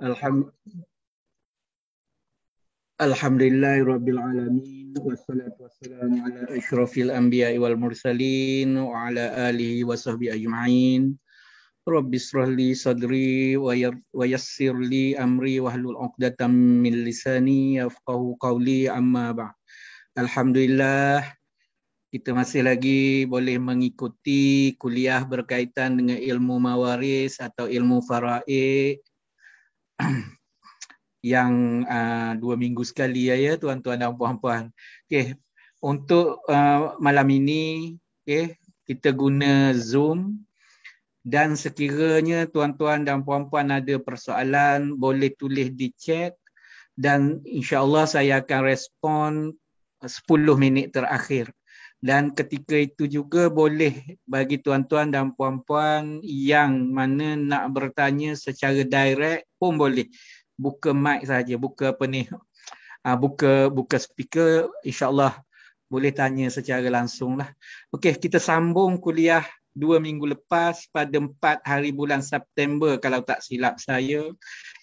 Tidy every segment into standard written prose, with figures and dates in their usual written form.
Alham- Alhamdulillahirabbil alamin wassalatu wassalamu ala asyrafil anbiya'i wal mursalin wa ala alihi wa sahbihi ajma'in. Rabbi israh li sadri wa yassir li amri wahlul 'uqdatam min lisani yafqahu qawli, amma ba'd. Alhamdulillah, kita masih lagi boleh mengikuti kuliah berkaitan dengan ilmu mawaris atau ilmu faraid yang 2 minggu sekali ya tuan-tuan dan puan-puan. Okey, untuk malam ini kita guna Zoom, dan sekiranya tuan-tuan dan puan-puan ada persoalan boleh tulis di chat dan insya-Allah saya akan respon 10 minit terakhir. Dan ketika itu juga boleh bagi tuan-tuan dan puan-puan yang mana nak bertanya secara direct pun boleh. Buka mic saja, buka buka speaker, insya-Allah boleh tanya secara langsung lah. Okey, kita sambung kuliah 2 minggu lepas pada 4 hari bulan September kalau tak silap saya,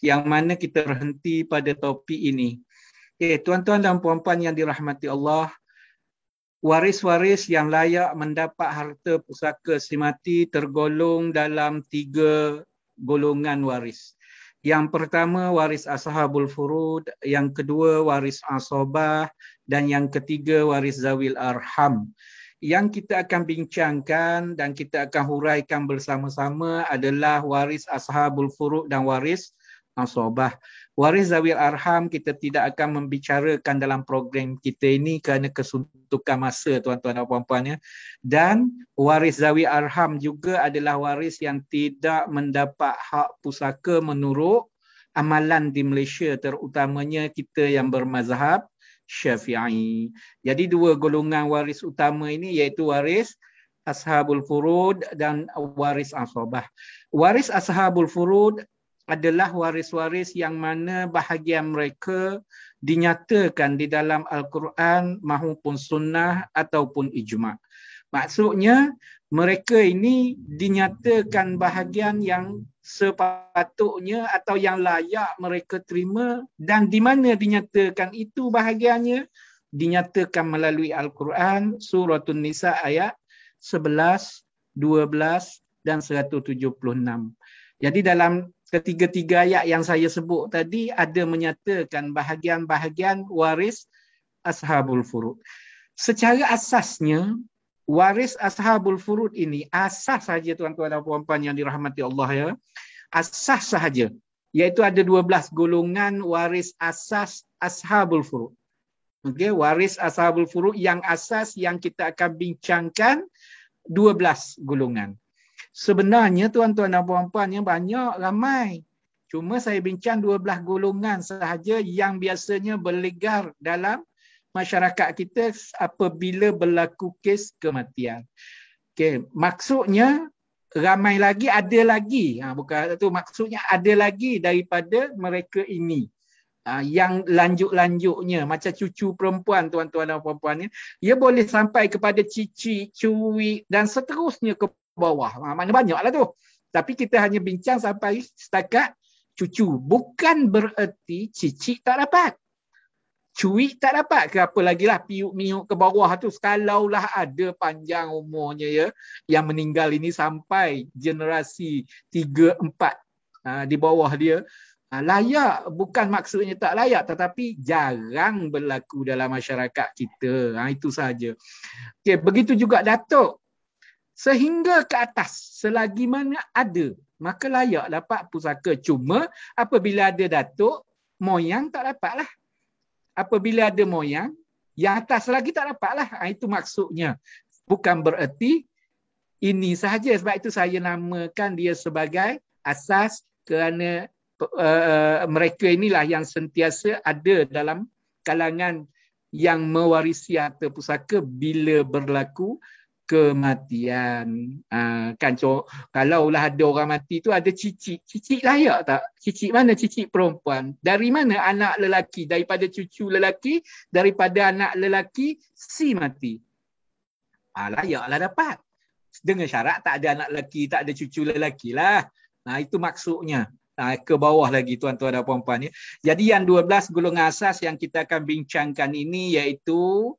yang mana kita berhenti pada topik ini. Tuan-tuan dan puan-puan yang dirahmati Allah, waris-waris yang layak mendapat harta pusaka si mati tergolong dalam 3 golongan waris. Yang pertama waris ashabul furud, yang kedua waris asabah, dan yang ketiga waris zawil arham. Yang kita akan bincangkan dan kita akan huraikan bersama-sama adalah waris ashabul furud dan waris asabah. Waris zawil arham kita tidak akan membicarakan dalam program kita ini kerana kesuntukan masa tuan-tuan dan puan-puan ya. Dan waris zawil arham juga adalah waris yang tidak mendapat hak pusaka menurut amalan di Malaysia, terutamanya kita yang bermazhab Syafi'i. Jadi 2 golongan waris utama ini iaitu waris ashabul furud dan waris asabah. Waris ashabul furud adalah waris-waris yang mana bahagian mereka dinyatakan di dalam Al-Quran maupun sunnah ataupun ijma'. Maksudnya mereka ini dinyatakan bahagian yang sepatutnya atau yang layak mereka terima, dan di mana dinyatakan itu bahagiannya? Dinyatakan melalui Al-Quran, Suratun Nisa ayat 11, 12 dan 176. Jadi dalam ketiga-tiga ayat yang saya sebut tadi ada menyatakan bahagian-bahagian waris ashabul furud. Secara asasnya waris ashabul furud ini asas saja tuan-tuan dan puan-puan yang dirahmati Allah ya. Asas sahaja, iaitu ada 12 golongan waris asas ashabul furud. Okey, waris ashabul furud yang asas yang kita akan bincangkan 12 golongan. Sebenarnya tuan-tuan dan puan-puan yang banyak ramai. Cuma saya bincang 12 golongan sahaja yang biasanya berlegar dalam masyarakat kita apabila berlaku kes kematian. Okey, maksudnya ramai lagi, ada lagi. Bukan itu maksudnya, ada lagi daripada mereka ini. Yang lanjut-lanjutnya macam cucu perempuan tuan-tuan dan puan-puan ni, ia boleh sampai kepada cicit, cuik dan seterusnya ke bawah. Mana banyaklah tu. Tapi kita hanya bincang sampai setakat cucu. Bukan bererti cicit tak dapat. Cuik tak dapat ke apa lagi lah piuk-miuk ke bawah tu. Kalaulah ada panjang umurnya ya, yang meninggal ini sampai generasi 3, 4 di bawah dia. Layak, bukan maksudnya tak layak, tetapi jarang berlaku dalam masyarakat kita. Itu saja. Okay, begitu juga datuk. Sehingga ke atas, selagi mana ada, maka layak dapat pusaka. Cuma apabila ada datuk, moyang tak dapatlah. Apabila ada moyang, yang atas lagi tak dapatlah. Itu maksudnya. Bukan bererti ini sahaja. Sebab itu saya namakan dia sebagai asas, kerana mereka inilah yang sentiasa ada dalam kalangan yang mewarisi harta pusaka bila berlaku kematian. Kan kalaulah ada orang mati tu ada cicit. Cicit layak tak? Cicit mana? Cicit perempuan. Dari mana anak lelaki? Daripada cucu lelaki, daripada anak lelaki si mati. Layaklah dapat. Dengan syarat tak ada anak lelaki, tak ada cucu lelaki lah. Itu maksudnya. ke bawah lagi tuan-tuan dan puan-puan ya. Jadi yang 12 golongan asas yang kita akan bincangkan ini iaitu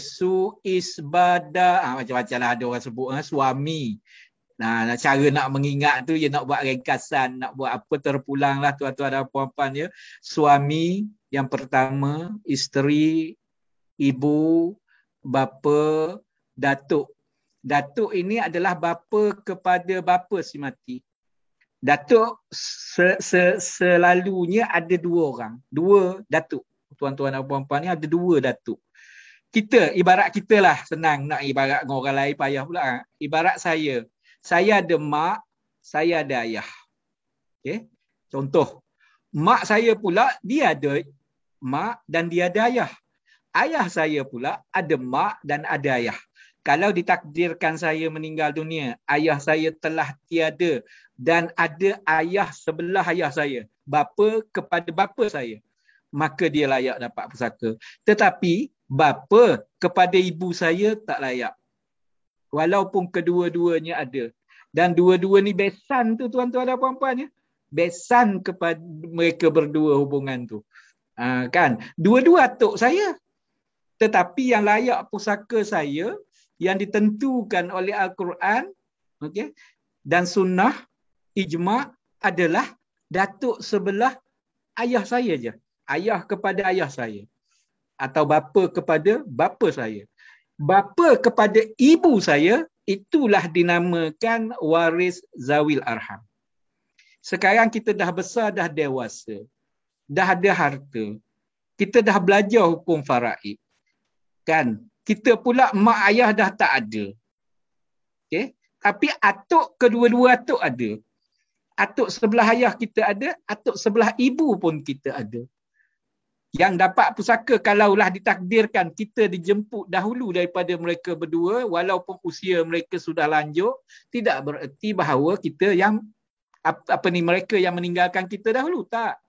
suisbada, macam-macam lah ada orang sebut suami. Nah, cara nak mengingat tu, nak buat ringkasan, nak buat apa terpulang lah tuan-tuan dan puan-puan ya. Suami yang pertama, isteri, ibu, bapa, datuk. Datuk ini adalah bapa kepada bapa si mati. Datuk selalunya ada dua orang. Dua datuk. Tuan-tuan dan puan-puan ni ada dua datuk. Kita, ibarat kita lah, senang nak ibarat dengan orang lain payah pula. Ibarat saya ada mak, saya ada ayah. Okay? Contoh, mak saya pula, dia ada mak dan dia ada ayah. Ayah saya pula ada mak dan ada ayah. Kalau ditakdirkan saya meninggal dunia, ayah saya telah tiada dan ada ayah sebelah ayah saya, bapa kepada bapa saya, maka dia layak dapat pusaka. Tetapi bapa kepada ibu saya tak layak. Walaupun kedua-duanya ada. Dan dua-dua ni besan tu tuan-tuan dan puan-puan ya. Besan kepada mereka berdua hubungan tu. Kan? Dua-dua atuk saya. Tetapi yang layak pusaka saya yang ditentukan oleh Al-Quran dan sunnah ijma' adalah datuk sebelah ayah saya je. Ayah kepada ayah saya. Atau bapa kepada bapa saya. Bapa kepada ibu saya, itulah dinamakan waris zawil arham. Sekarang kita dah besar, dah dewasa. Dah ada harta. Kita dah belajar hukum faraid. Kan? Kita pula mak ayah dah tak ada. Okay? Tapi atuk, kedua-dua atuk ada. Atuk sebelah ayah kita ada, atuk sebelah ibu pun kita ada. Yang dapat pusaka kalaulah ditakdirkan kita dijemput dahulu daripada mereka berdua, walaupun usia mereka sudah lanjut, tidak bererti bahawa kita yang mereka yang meninggalkan kita dahulu. Tak.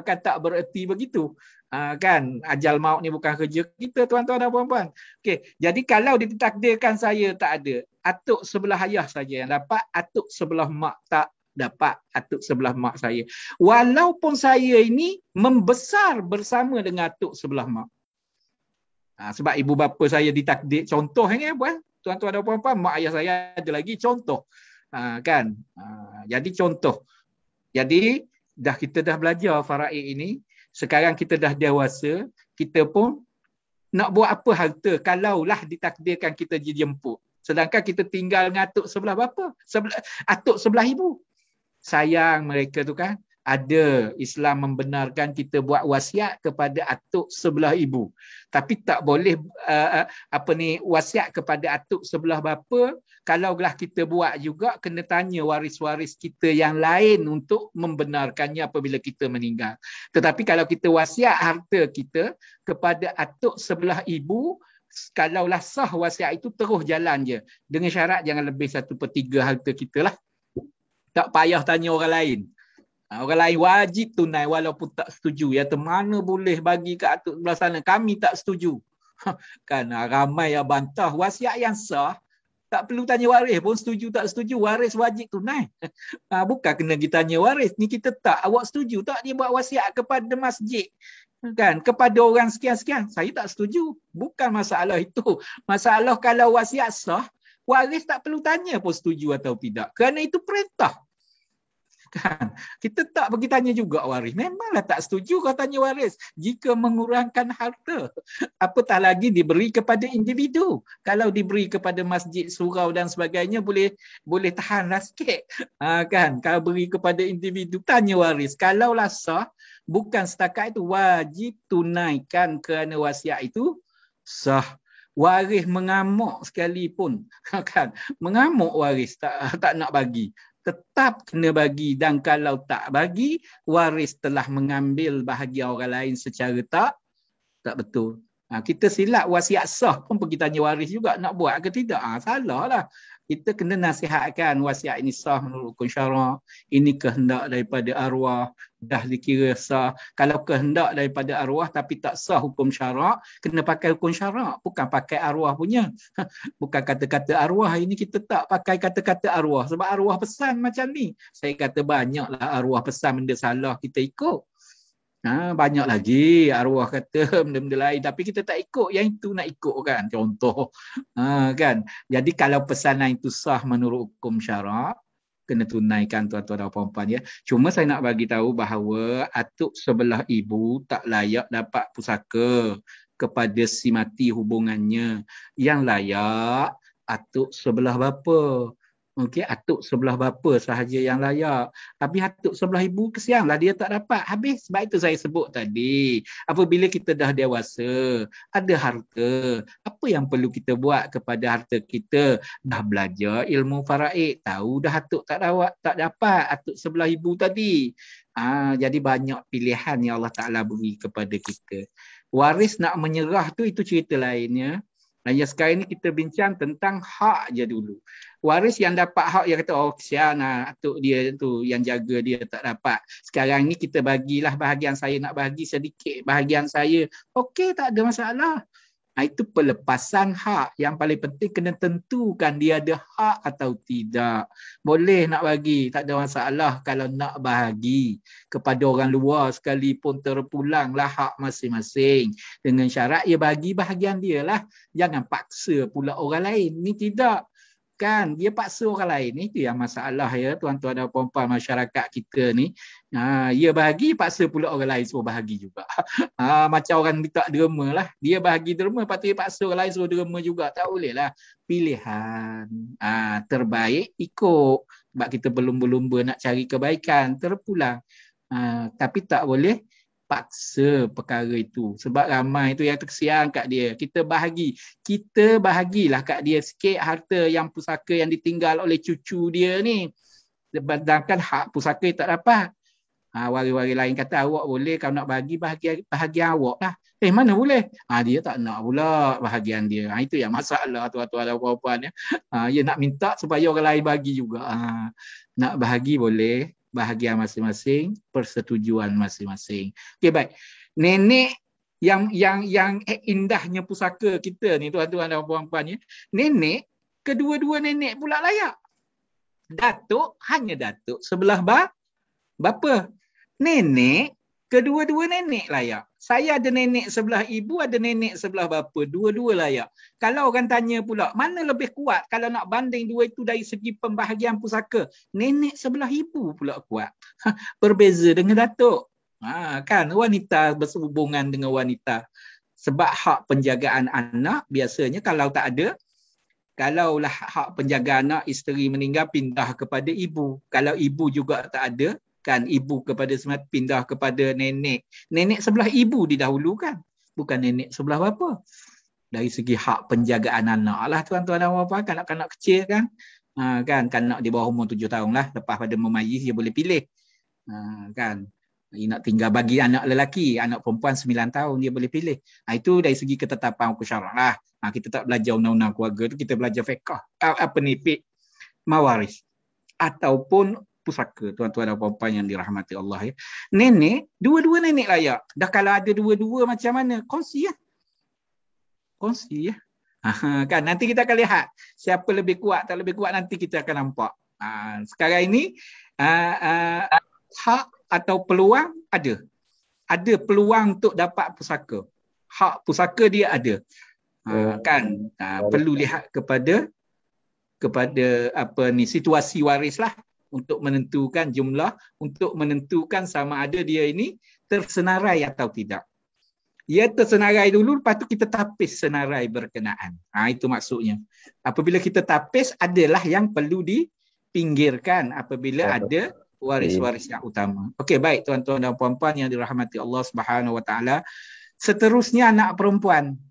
Kan tak bererti begitu. Kan ajal maut ni bukan kerja kita tuan-tuan dan puan-puan. Okey, jadi kalau ditakdirkan saya tak ada, atuk sebelah ayah saja yang dapat, atuk sebelah mak tak dapat, atuk sebelah mak saya. Walaupun saya ini membesar bersama dengan atuk sebelah mak. Sebab ibu bapa saya ditakdir, contoh ni puan, tuan-tuan dan puan-puan, mak ayah saya ada lagi contoh. Kan? Jadi contoh. Jadi kita dah belajar faraid ini, sekarang kita dah dewasa, kita pun nak buat apa harta kalaulah ditakdirkan kita dijemput. Sedangkan kita tinggal dengan atuk sebelah bapa, atuk sebelah ibu. Sayang mereka tu kan. Ada Islam membenarkan kita buat wasiat kepada atuk sebelah ibu. Tapi tak boleh wasiat kepada atuk sebelah bapa. Kalaulah kita buat juga, kena tanya waris-waris kita yang lain untuk membenarkannya apabila kita meninggal. Tetapi kalau kita wasiat harta kita kepada atuk sebelah ibu, kalaulah sah wasiat itu terus jalan je. Dengan syarat jangan lebih 1/3 harta kita lah. Tak payah tanya orang lain. Orang lain wajib tunai walaupun tak setuju. Ya, mana boleh bagi ke atuk sebelah sana. Kami tak setuju. Kan ramai yang bantah. Wasiat yang sah, tak perlu tanya waris pun setuju tak setuju. Waris wajib tunai. Bukan kena kita tanya waris. Ni kita tak. Awak setuju tak dia buat wasiat kepada masjid? Kan? Kepada orang sekian-sekian. Saya tak setuju. Bukan masalah itu. Masalah kalau wasiat sah, waris tak perlu tanya pun setuju atau tidak. Kerana itu perintah. Kan? Kita tak pergi tanya juga waris. Memanglah tak setuju kau tanya waris jika mengurangkan harta. Apatah lagi diberi kepada individu. Kalau diberi kepada masjid, surau dan sebagainya boleh tahanlah sikit. Kan? Kalau beri kepada individu, tanya waris. Kalaulah sah, bukan setakat itu, wajib tunaikan kerana wasiat itu sah. Waris mengamuk sekalipun, kan? Mengamuk waris tak nak bagi, tetap kena bagi. Dan kalau tak bagi, waris telah mengambil bahagian orang lain secara tak betul. Kita silap wasiat sah pun pergi tanya waris juga nak buat ke tidak. Salah lah. kita kena nasihatkan wasiat ini sah menurut hukum syarak, ini kehendak daripada arwah, dah dikira sah. Kalau kehendak daripada arwah tapi tak sah hukum syarak, kena pakai hukum syarak, bukan pakai arwah punya. Bukan kata-kata arwah, ini kita tak pakai kata-kata arwah sebab arwah pesan macam ni. Saya kata banyaklah arwah pesan benda salah kita ikut. Banyak lagi arwah kata benda-benda lain tapi kita tak ikut, yang itu nak ikut kan, contoh. Kan. Jadi kalau pesanan itu sah menurut hukum syarak, kena tunaikan tuan-tuan dan puan-puan ya. Cuma saya nak bagi tahu bahawa atuk sebelah ibu tak layak dapat pusaka kepada si mati hubungannya. Yang layak atuk sebelah bapa. Okey, atuk sebelah bapa sahaja yang layak. Tapi atuk sebelah ibu kesianlah dia tak dapat. Habis sebab itu saya sebut tadi, apabila kita dah dewasa, ada harta, apa yang perlu kita buat kepada harta kita? Dah belajar ilmu faraid, tahu dah atuk tak dapat atuk sebelah ibu tadi. Jadi banyak pilihan yang Allah Ta'ala beri kepada kita. Waris nak menyerah tu itu cerita lainnya. Dan yang sekarang ni kita bincang tentang hak je dulu. Waris yang dapat hak, yang kata, oh kesian atuk dia tu yang jaga dia tak dapat. Sekarang ni kita bagilah bahagian saya, nak bagi sedikit bahagian saya. Okey, tak ada masalah. Itu pelepasan hak. Yang paling penting kena tentukan dia ada hak atau tidak. Boleh nak bagi, tak ada masalah. Kalau nak bahagi kepada orang luar sekalipun, terpulanglah hak masing-masing. Dengan syarat ia bagi bahagian dia lah. Jangan paksa pula orang lain. Ni tidak. Kan dia paksa orang lain, itu yang masalah ya tuan-tuan dan puan-puan masyarakat kita ni. Dia bahagi, paksa pula orang lain suruh bahagi juga. Macam orang minta derma lah, dia bahagi derma, lepas tu dia paksa orang lain suruh derma juga. Tak boleh lah. Pilihan terbaik ikut, sebab kita berlumba-lumba nak cari kebaikan, terpulang. Tapi tak boleh paksa perkara itu. Sebab ramai itu yang terkesian kat dia. Kita bahagilah kat dia sikit harta yang pusaka yang ditinggal oleh cucu dia ni. Sedangkan hak pusaka tak dapat. Wari-wari lain kata, awak boleh kalau nak bagi bahagian awak lah. Mana boleh? Dia tak nak pula bahagian dia. Itu yang masalah tuan-tuan dan puan-puan ya. Dia nak minta supaya orang lain bagi juga. Nak bahagi boleh, bahagian masing-masing, persetujuan masing-masing. Okey, baik. Nenek yang indahnya pusaka kita ni tuan-tuan dan puan-puan ya. Nenek, kedua-dua nenek pula layak. Datuk, hanya datuk sebelah bapa. Nenek, kedua-dua nenek layak. Saya ada nenek sebelah ibu, ada nenek sebelah bapa. Dua-dua layak. Kalau orang tanya pula, mana lebih kuat kalau nak banding dua itu dari segi pembahagian pusaka? Nenek sebelah ibu pula kuat. Berbeza dengan datuk. Kan, wanita berhubungan dengan wanita. Sebab hak penjagaan anak, biasanya kalau tak ada, kalaulah hak penjaga anak, isteri meninggal, pindah kepada ibu. Kalau ibu juga tak ada, kan ibu kepada semata pindah kepada nenek. Nenek sebelah ibu didahulukan, bukan nenek sebelah bapa. Dari segi hak penjagaan anak lah tuan-tuan dan puan-puan, kanak-kanak kecil kan. Kan kanak di bawah umur 7 tahun lah, lepas pada memayis dia boleh pilih. Kan dia nak tinggal bagi anak lelaki, anak perempuan 9 tahun dia boleh pilih. Itu dari segi ketetapan hukum syarak lah. Kita tak belajar undang-undang keluarga tu, kita belajar fiqh. Mawaris ataupun pusaka tuan-tuan dan puan-puan yang dirahmati Allah ya. Nenek, dua-dua nenek layak. Dah kalau ada dua-dua macam mana? Kongsi ya. Kan nanti kita akan lihat siapa lebih kuat, tak lebih kuat, nanti kita akan nampak. Sekarang ini hak atau peluang ada. Ada peluang untuk dapat pusaka. Hak pusaka dia ada. Kan perlu lihat kepada situasi waris lah, untuk menentukan jumlah, untuk menentukan sama ada dia ini tersenarai atau tidak. Ia tersenarai dulu, lepas tu kita tapis senarai berkenaan. Itu maksudnya. Apabila kita tapis, adalah yang perlu dipinggirkan apabila ada waris-waris yang utama. Okey, baik tuan-tuan dan puan-puan yang dirahmati Allah Subhanahu Wa Taala. Seterusnya anak perempuan.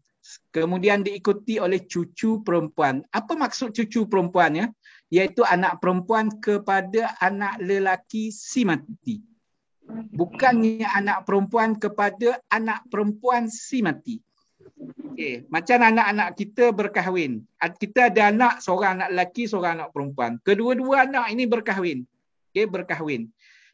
Kemudian diikuti oleh cucu perempuan. Apa maksud cucu perempuan ya? Iaitu anak perempuan kepada anak lelaki si mati. Bukannya anak perempuan kepada anak perempuan si mati. Okey, macam anak-anak kita berkahwin. Kita ada anak, seorang anak lelaki, seorang anak perempuan. Kedua-dua anak ini berkahwin. Okey, berkahwin.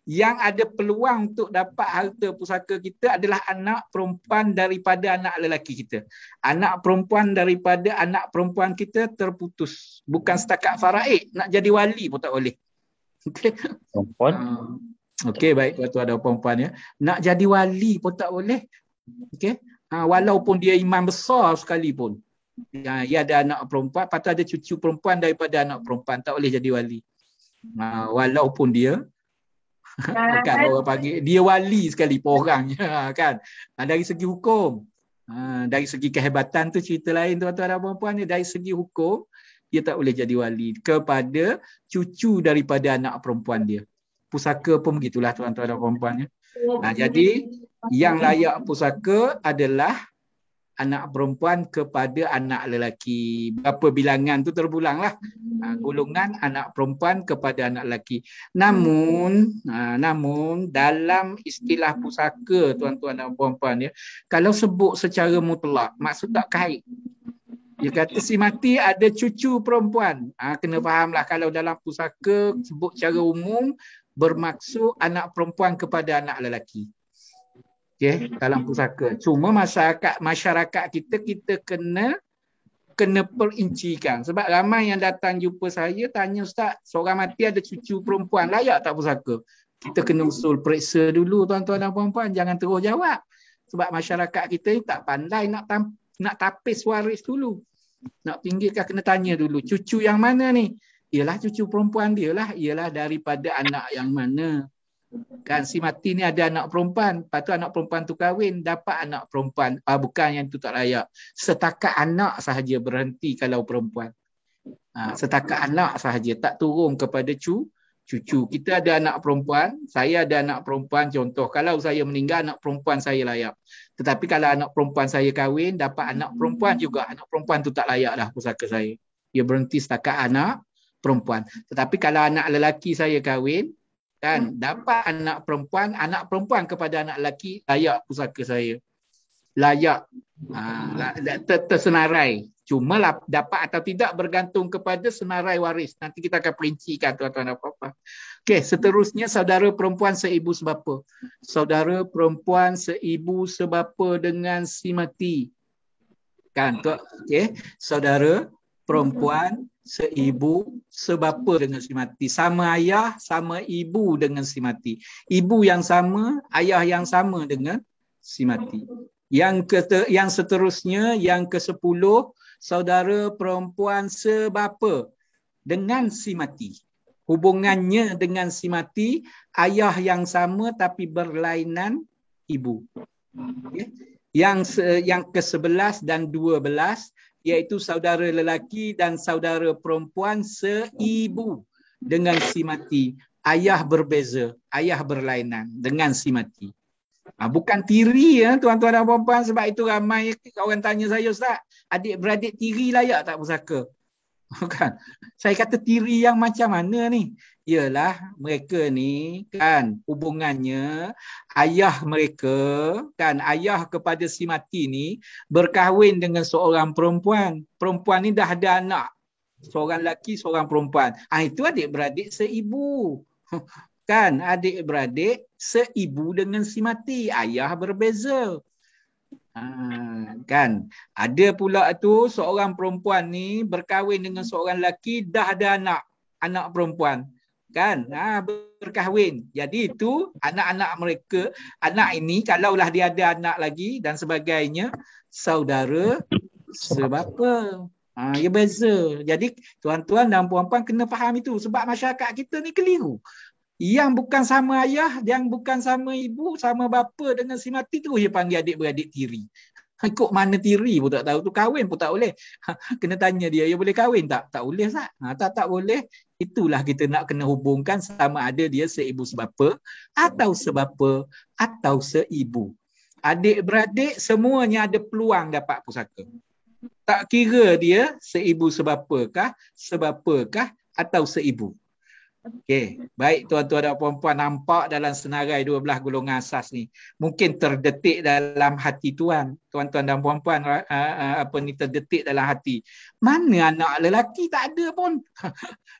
Yang ada peluang untuk dapat harta pusaka kita adalah anak perempuan daripada anak lelaki kita. Anak perempuan daripada anak perempuan kita terputus. Bukan setakat faraid, nak jadi wali pun tak boleh. Okey. Perempuan. Okey, baik tuan-tuan dan perempuan ya. Nak jadi wali pun tak boleh. Okey. Walaupun dia imam besar sekalipun. Dia ada anak perempuan, patut ada cucu perempuan daripada anak perempuan, tak boleh jadi wali. Walaupun dia kan orang panggil dia wali sekalipun orangnya kan. Dari segi hukum. Dari segi kehebatan tu cerita lain tuan-tuan dan perempuan ni. Dari segi hukum dia tak boleh jadi wali kepada cucu daripada anak perempuan dia. Pusaka pun begitulah tuan-tuan dan perempuan ya. Jadi yang layak pusaka adalah anak perempuan kepada anak lelaki. Berapa bilangan tu terbulanglah. Golongan anak perempuan kepada anak lelaki. Namun dalam istilah pusaka tuan-tuan dan puan-puan ya, kalau sebut secara mutlak, maksud tak kait. Dia kata si mati ada cucu perempuan. Kena fahamlah kalau dalam pusaka sebut secara umum bermaksud anak perempuan kepada anak lelaki. Okay, dalam pusaka. Cuma masyarakat kita kena perincikan. Sebab ramai yang datang jumpa saya tanya, Ustaz, seorang mati ada cucu perempuan, layak tak pusaka? Kita kena usul periksa dulu tuan-tuan dan puan-puan, jangan terus jawab. Sebab masyarakat kita ni tak pandai nak tapis waris dulu. Nak pinggirkan kena tanya dulu, cucu yang mana ni? Ialah cucu perempuan dia lah, ialah daripada anak yang mana? Kan si mati ni ada anak perempuan, lepas tu anak perempuan tu kahwin, dapat anak perempuan. Bukan yang tu tak layak. Setakat anak sahaja berhenti kalau perempuan. Setakat anak sahaja, tak turun kepada cucu. Kita ada anak perempuan, saya ada anak perempuan, contoh kalau saya meninggal anak perempuan saya layak. Tetapi kalau anak perempuan saya kahwin, dapat anak perempuan juga, anak perempuan tu tak layak dah pusaka saya. Dia berhenti setakat anak perempuan. Tetapi kalau anak lelaki saya kahwin, kan dapat anak perempuan kepada anak lelaki, layak pusaka saya. Layak. Tersenarai. Cuma dapat atau tidak bergantung kepada senarai waris. Nanti kita akan perincikan tuan-tuan dan puan-puan. Okey, seterusnya saudara perempuan seibu sebapa. Saudara perempuan seibu sebapa dengan si mati. Kan tu, okey. Saudara perempuan seibu sebapa dengan si mati. Sama ayah, sama ibu dengan si mati. Ibu yang sama, ayah yang sama dengan si mati. Yang seterusnya, yang ke-10, saudara perempuan sebapa dengan si mati. Hubungannya dengan si mati, ayah yang sama tapi berlainan ibu. Okay. Yang ke-11 dan 12, iaitu saudara lelaki dan saudara perempuan seibu dengan si mati. Ayah berbeza, ayah berlainan dengan si mati. Bukan tiri ya tuan-tuan dan puan-puan, sebab itu ramai orang tanya saya, Ustaz, adik-beradik tiri layak tak pusaka? Kan? Saya kata tiri yang macam mana ni? Ialah mereka ni kan hubungannya ayah mereka kan, ayah kepada si mati ni berkahwin dengan seorang perempuan. Perempuan ni dah ada anak. Seorang lelaki, seorang perempuan. Itu adik-beradik seibu. Kan, adik-beradik seibu dengan si mati. Ayah berbeza. Kan, ada pula tu seorang perempuan ni berkahwin dengan seorang lelaki, dah ada anak perempuan. Kan, berkahwin. Jadi itu anak-anak mereka, anak ini kalaulah dia ada anak lagi dan sebagainya, saudara sebapa. Ia beza. Jadi tuan-tuan dan puan-puan kena faham itu, sebab masyarakat kita ni keliru. Yang bukan sama ayah, yang bukan sama ibu, sama bapa dengan si mati tu dia panggil adik-beradik tiri. Ikut mana tiri pun tak tahu tu, kahwin pun tak boleh. Kena tanya dia boleh kahwin tak? Tak boleh, Ustaz. Tak boleh. Itulah kita nak kena hubungkan sama ada dia seibu sebapa atau sebapa atau seibu. Adik-beradik semuanya ada peluang dapat pusaka. Tak kira dia seibu sebapakah, sebapakah atau seibu. Okey, baik tuan-tuan dan puan-puan, nampak dalam senarai 12 golongan asas ni. Mungkin terdetik dalam hati tuan-tuan dan puan-puan, terdetik dalam hati. Mana anak lelaki, tak ada pun.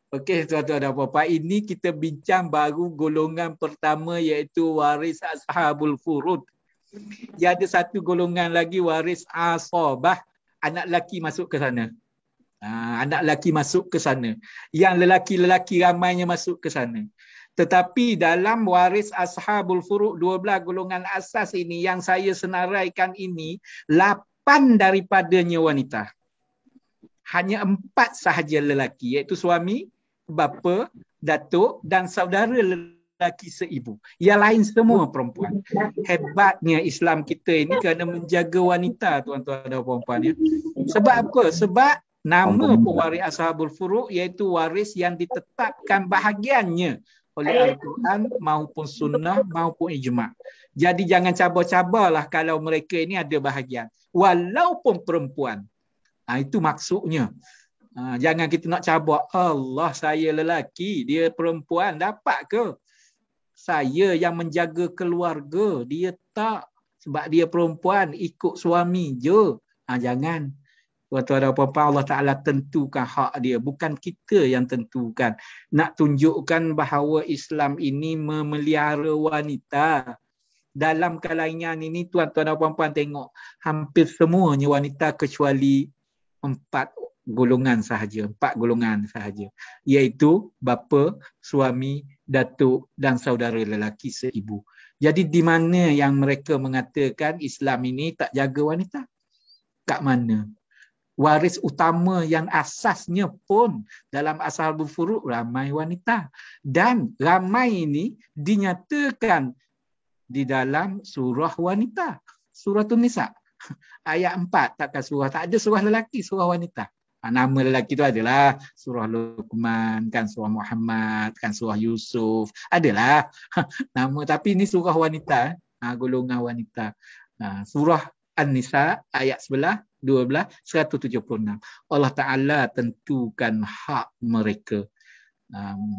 Okey tuan-tuan dan puan-puan, ini kita bincang baru golongan pertama iaitu waris ashabul furud. Dia ada satu golongan lagi waris asabah, anak lelaki masuk ke sana. Anak lelaki masuk ke sana. Yang lelaki-lelaki ramainya masuk ke sana. Tetapi dalam waris ashabul furu' 12 golongan asas ini yang saya senaraikan ini, 8 daripadanya wanita. Hanya 4 sahaja lelaki, iaitu suami, bapa, datuk dan saudara lelaki seibu. Yang lain semua perempuan. Hebatnya Islam kita ini kerana menjaga wanita, tuan-tuan dan puan-puan. Ya. Sebab apa? Sebab nama pewaris ashabul furu' iaitu waris yang ditetapkan bahagiannya oleh Al-Quran maupun sunnah maupun ijma'. Jadi jangan cabar-cabarlah kalau mereka ini ada bahagian. Walaupun perempuan. Itu maksudnya. Jangan kita nak cabar. Allah, saya lelaki, dia perempuan, dapat ke? Saya yang menjaga keluarga, dia tak. Sebab dia perempuan, ikut suami je. Jangan. Tuan-tuan dan puan-puan, Allah Ta'ala tentukan hak dia. Bukan kita yang tentukan. Nak tunjukkan bahawa Islam ini memelihara wanita. Dalam kalangan ini, tuan-tuan dan puan-puan tengok. Hampir semuanya wanita kecuali 4 golongan sahaja. 4 golongan sahaja. Iaitu bapa, suami, datuk dan saudara lelaki seibu. Jadi di mana yang mereka mengatakan Islam ini tak jaga wanita? Kat mana? Waris utama yang asasnya pun dalam ashabul furu' ramai wanita. Dan ramai ini dinyatakan di dalam surah wanita. Suratul Nisa. Ayat 4. Takkan surah. Tak ada surah lelaki, surah wanita. Nama lelaki itu adalah surah Luqman, kan surah Muhammad, kan surah Yusuf. Adalah nama. Tapi ini surah wanita. Golongan wanita. Surah An-Nisa ayat 11, 12, 176. Allah Ta'ala tentukan hak mereka.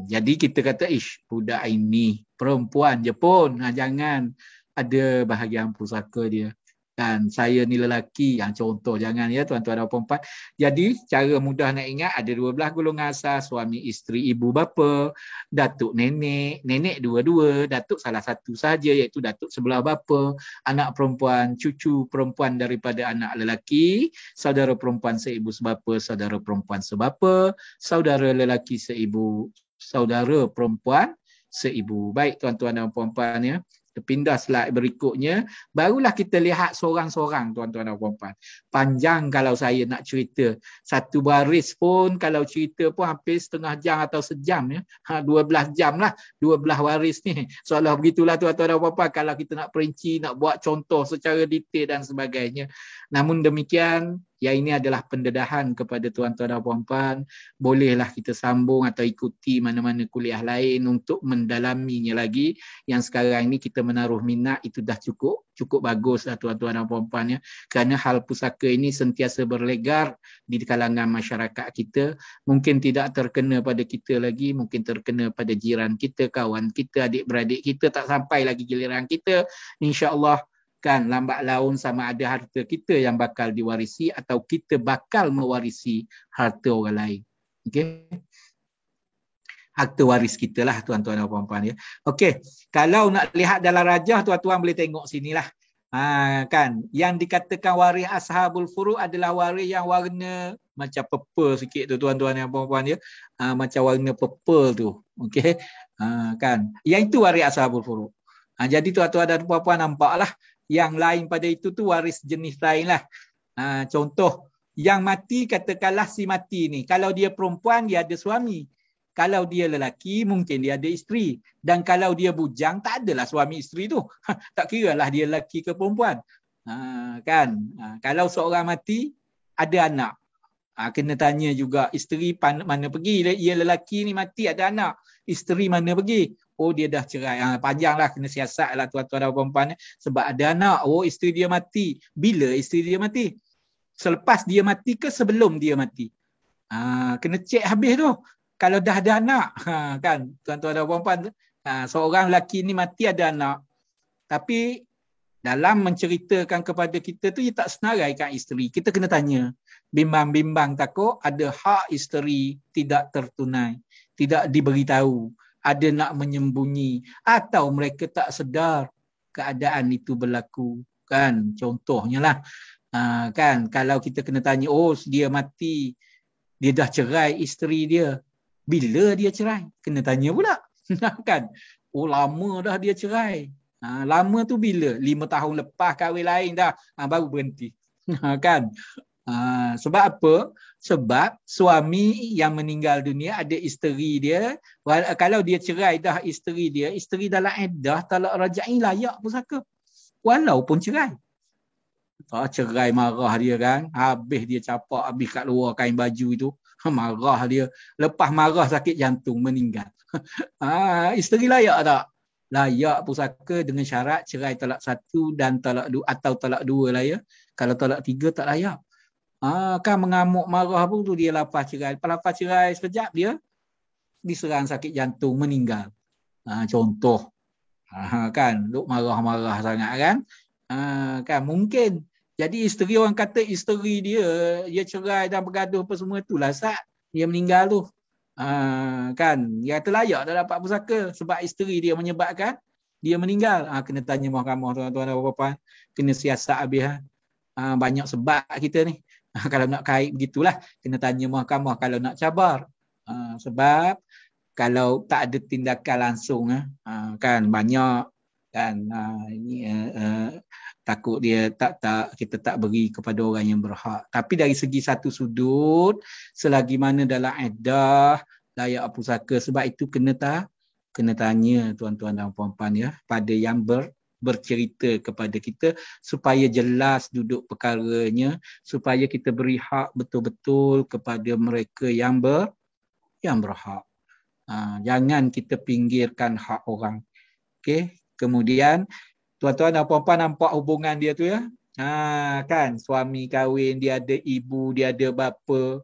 Jadi kita kata, budak ini perempuan je pun. Jangan ada bahagian pusaka dia. Dan saya ni lelaki, yang contoh jangan ya tuan-tuan dan puan-puan. Jadi cara mudah nak ingat ada 12 golongan asas, suami, isteri, ibu, bapa, datuk, nenek, nenek dua-dua, datuk salah satu saja iaitu datuk sebelah bapa, anak perempuan, cucu perempuan daripada anak lelaki, saudara perempuan seibu sebapa, saudara perempuan sebapa, saudara lelaki seibu, saudara perempuan seibu. Baik tuan-tuan dan puan-puan ya. Pindah slide berikutnya, barulah kita lihat seorang-seorang tuan-tuan dan puan-puan. Panjang kalau saya nak cerita. Satu baris pun kalau cerita pun hampir setengah jam atau sejam ya. 12 jam lah 12 waris ni. Soalah begitulah tuan-tuan dan puan-puan kalau kita nak perinci, nak buat contoh secara detail dan sebagainya. Namun demikian, yang ini adalah pendedahan kepada tuan-tuan dan puan-puan. Bolehlah kita sambung atau ikuti mana-mana kuliah lain untuk mendalaminya lagi. Yang sekarang ini kita menaruh minat itu dah cukup bagus lah tuan-tuan dan puan-puan ya. Kerana hal pusaka ini sentiasa berlegar di kalangan masyarakat kita. Mungkin tidak terkena pada kita lagi, mungkin terkena pada jiran kita, kawan kita, adik-beradik kita, tak sampai lagi giliran kita. InsyaAllah kan lambat laun sama ada harta kita yang bakal diwarisi atau kita bakal mewarisi harta orang lain. Okey. Harta waris kita lah tuan-tuan dan puan-puan ya. Okey, kalau nak lihat dalam rajah tuan-tuan boleh tengok sinilah. Kan yang dikatakan waris ashabul furu' adalah waris yang warna macam purple sikit tu tuan-tuan dan puan-puan ya. Macam warna purple tu. Okey. Kan. Yang itu waris ashabul furu'. Jadi tuan-tuan dan puan-puan nampaklah yang lain pada itu tu waris jenis lain lah. Contoh, yang mati katakanlah si mati ni. Kalau dia perempuan, dia ada suami. Kalau dia lelaki, mungkin dia ada isteri. Dan kalau dia bujang, tak adalah suami isteri tu. Tak kira lah dia lelaki ke perempuan. Kalau seorang mati, ada anak. Kena tanya juga isteri mana pergi. Ia lelaki ni mati, ada anak. Isteri mana pergi? Oh, dia dah cerai. Panjanglah, kena siasat lah tuan-tuan dan puan-puan. Sebab ada anak. Oh, isteri dia mati. Bila isteri dia mati? Selepas dia mati ke sebelum dia mati? Kena cek habis tu. kalau dah ada anak, kan tuan-tuan dan puan-puan, seorang lelaki ni mati ada anak, tapi dalam menceritakan kepada kita tu, dia tak senaraikan isteri. Kita kena tanya, bimbang-bimbang takut ada hak isteri tidak tertunai, tidak diberitahu, ada nak menyembunyi, atau mereka tak sedar keadaan itu berlaku, kan? Contohnya lah, kan kalau kita kena tanya, oh dia mati, dia dah cerai isteri dia, bila dia cerai? Kena tanya pula. Kan? Oh lama dah dia cerai. Lama tu bila? 5 tahun lepas kahwin lain dah. Baru berhenti. Kan? Sebab apa? Sebab suami yang meninggal dunia ada isteri dia. Kalau dia cerai dah isteri dia, isteri dalam iddah talak rajai layak pusaka. Walaupun cerai. Cerai marah dia kan. Habis dia capak, habis kat luar kain baju itu. Marah dia. Lepas marah sakit jantung meninggal. Isteri layak tak? Layak pusaka dengan syarat cerai talak 1 dan talak 2 atau talak 2 lah ya. Kalau talak 3 tak layak. Kan mengamuk marah pun tu dia lapar cerai. Lepas lapar cerai sekejap dia diserang sakit jantung meninggal. Contoh. Kan duk marah-marah sangat kan. Kan mungkin jadi isteri, orang kata isteri dia cerai dan bergaduh apa semua itulah saat dia meninggal tu. Kan dia terlayak dah dapat pusaka sebab isteri dia menyebabkan dia meninggal. Kena tanya mahkamah tuan-tuan dan puan-puan, kena siasat habis. Banyak sebab kita ni. Kalau nak kait begitulah, kena tanya mahkamah kalau nak cabar. Sebab kalau tak ada tindakan langsung kan banyak kan ini takut dia kita tak beri kepada orang yang berhak. Tapi dari segi satu sudut, selagi mana dalam iddah layak pusaka, sebab itu kena tanya tuan-tuan dan puan-puan ya pada yang bercerita kepada kita supaya jelas duduk perkaranya, supaya kita beri hak betul-betul kepada mereka yang berhak. Jangan kita pinggirkan hak orang. Okey, kemudian tuan-tuan dan puan-puan nampak hubungan dia tu ya. Kan suami kahwin, dia ada ibu, dia ada bapa.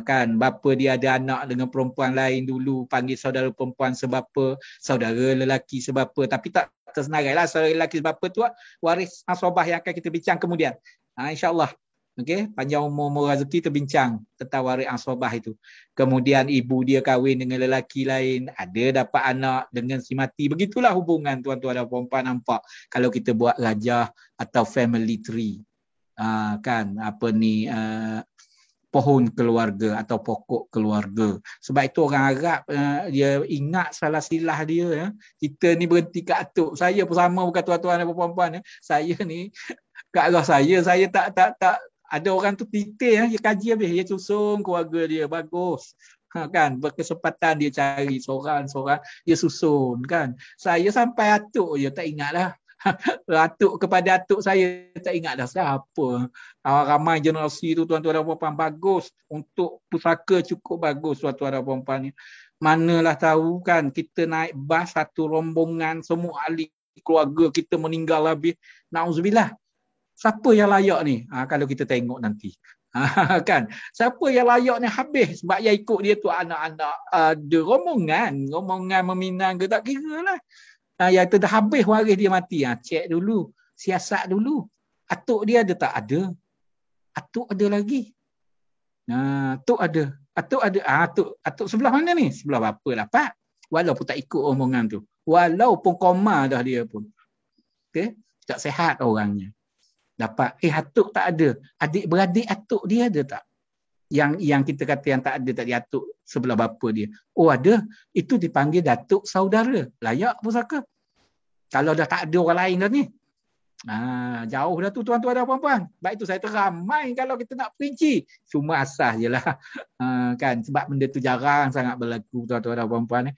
Kan bapa dia ada anak dengan perempuan lain dulu, panggil saudara perempuan sebapa, saudara lelaki sebapa, tapi tak tersenarailah saudara lelaki sebapa tu waris asabah yang akan kita bincang kemudian. InsyaAllah. Okey, panjang umur rezeki kita bincang tentang waris asabah itu. Kemudian ibu dia kahwin dengan lelaki lain, ada dapat anak dengan si mati. Begitulah hubungan tuan-tuan dan puan-puan nampak kalau kita buat rajah atau family tree. Kan apa ni pohon keluarga atau pokok keluarga. Sebab itu orang Arab dia ingat salah silah dia ya. Kita ni berhenti kat atuk. Saya pun sama bukan tuan-tuan dan puan-puan ya. Saya ni kat arah saya tak ada orang tu titik dia kaji habis, dia susun keluarga dia bagus. Kan berkesempatan dia cari seorang dia susun kan. Saya sampai atuk je tak ingatlah. Atuk kepada atuk saya tak ingat dah siapa. Ramai generasi tu tuan-tuan dan puan-puan bagus untuk pusaka, cukup bagus tuan-tuan dan puan-puan ni. Manalah tahu kan kita naik bas satu rombongan semua ahli keluarga kita meninggal habis. Nauzubillah. Siapa yang layak ni? Kalau kita tengok nanti. Kan? Siapa yang layak ni habis sebab yang ikut dia tu anak-anak ada rombongan meminang ke tak kira lah. Yang tu dah habis waris dia mati. Cek dulu. Siasat dulu. Atuk dia ada tak? Ada. Atuk ada lagi. Atuk ada. Atuk sebelah mana ni? Sebelah bapa lah Pak. Walaupun tak ikut omongan tu. Walaupun koma dah dia pun. Okay? Tak sihat orangnya. Dapat. Atuk tak ada. Adik-beradik atuk dia ada tak? Yang kita kata yang tak ada tadi atuk sebelah bapa dia. Oh ada. Itu dipanggil datuk saudara. Layak pusaka. Kalau dah tak ada orang lain dah ni. Jauh dah tu tuan-tuan dan puan-puan. Baik itu saya teramai kalau kita nak perinci. Cuma asal je lah. Kan? Sebab benda tu jarang sangat berlaku tuan-tuan dan puan-puan.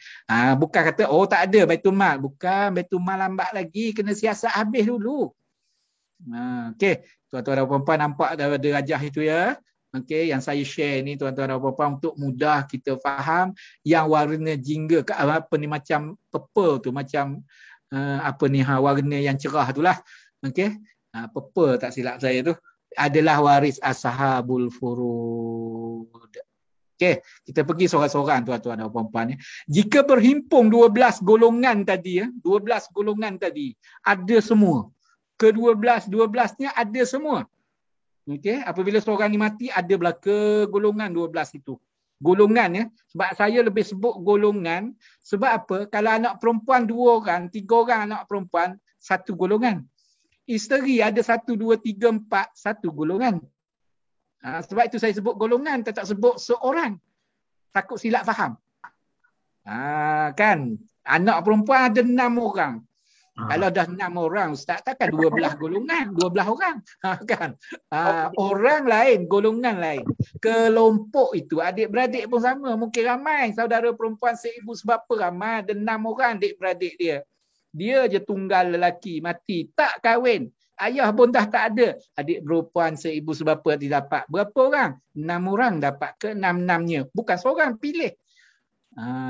Bukan kata oh tak ada Baitul Mal. Bukan. Baitul Mal lambat lagi. Kena siasat habis dulu. Okey, tuan-tuan dan puan-puan nampak daripada rajah itu ya. Okey, yang saya share ni tuan-tuan dan puan-puan untuk mudah kita faham yang warna jingga apa ni macam purple tu macam warna yang cerah itulah. Okey. Purple tak silap saya tu adalah waris ashabul furud. Okey, kita pergi seorang-seorang tuan-tuan dan puan-puan ya. Jika berhimpun 12 golongan tadi ya, 12 golongan tadi ada semua. Ke-12-12-nya ada semua. Okey, apabila seorang ni mati ada belaka golongan 12 itu. Golongan ya. Sebab saya lebih sebut golongan sebab apa? Kalau anak perempuan 2 orang, 3 orang anak perempuan, satu golongan. Isteri ada 1 2 3 4, satu golongan. Sebab itu saya sebut golongan, tak sebut seorang. Takut silap faham. Kan? Anak perempuan ada 6 orang. Kalau dah 6 orang, Ustaz takkan 12 golongan, 12 orang. Kan? Orang lain, golongan lain. Kelompok itu, adik-beradik pun sama. Mungkin ramai. Saudara perempuan seibu sebapa ramai. Ada 6 orang adik-beradik dia. Dia je tunggal lelaki, mati. Tak kahwin. Ayah pun dah tak ada. Adik perempuan seibu sebapa dia dapat. Berapa orang? 6 orang dapat ke 6-6-nya. Bukan seorang pilih.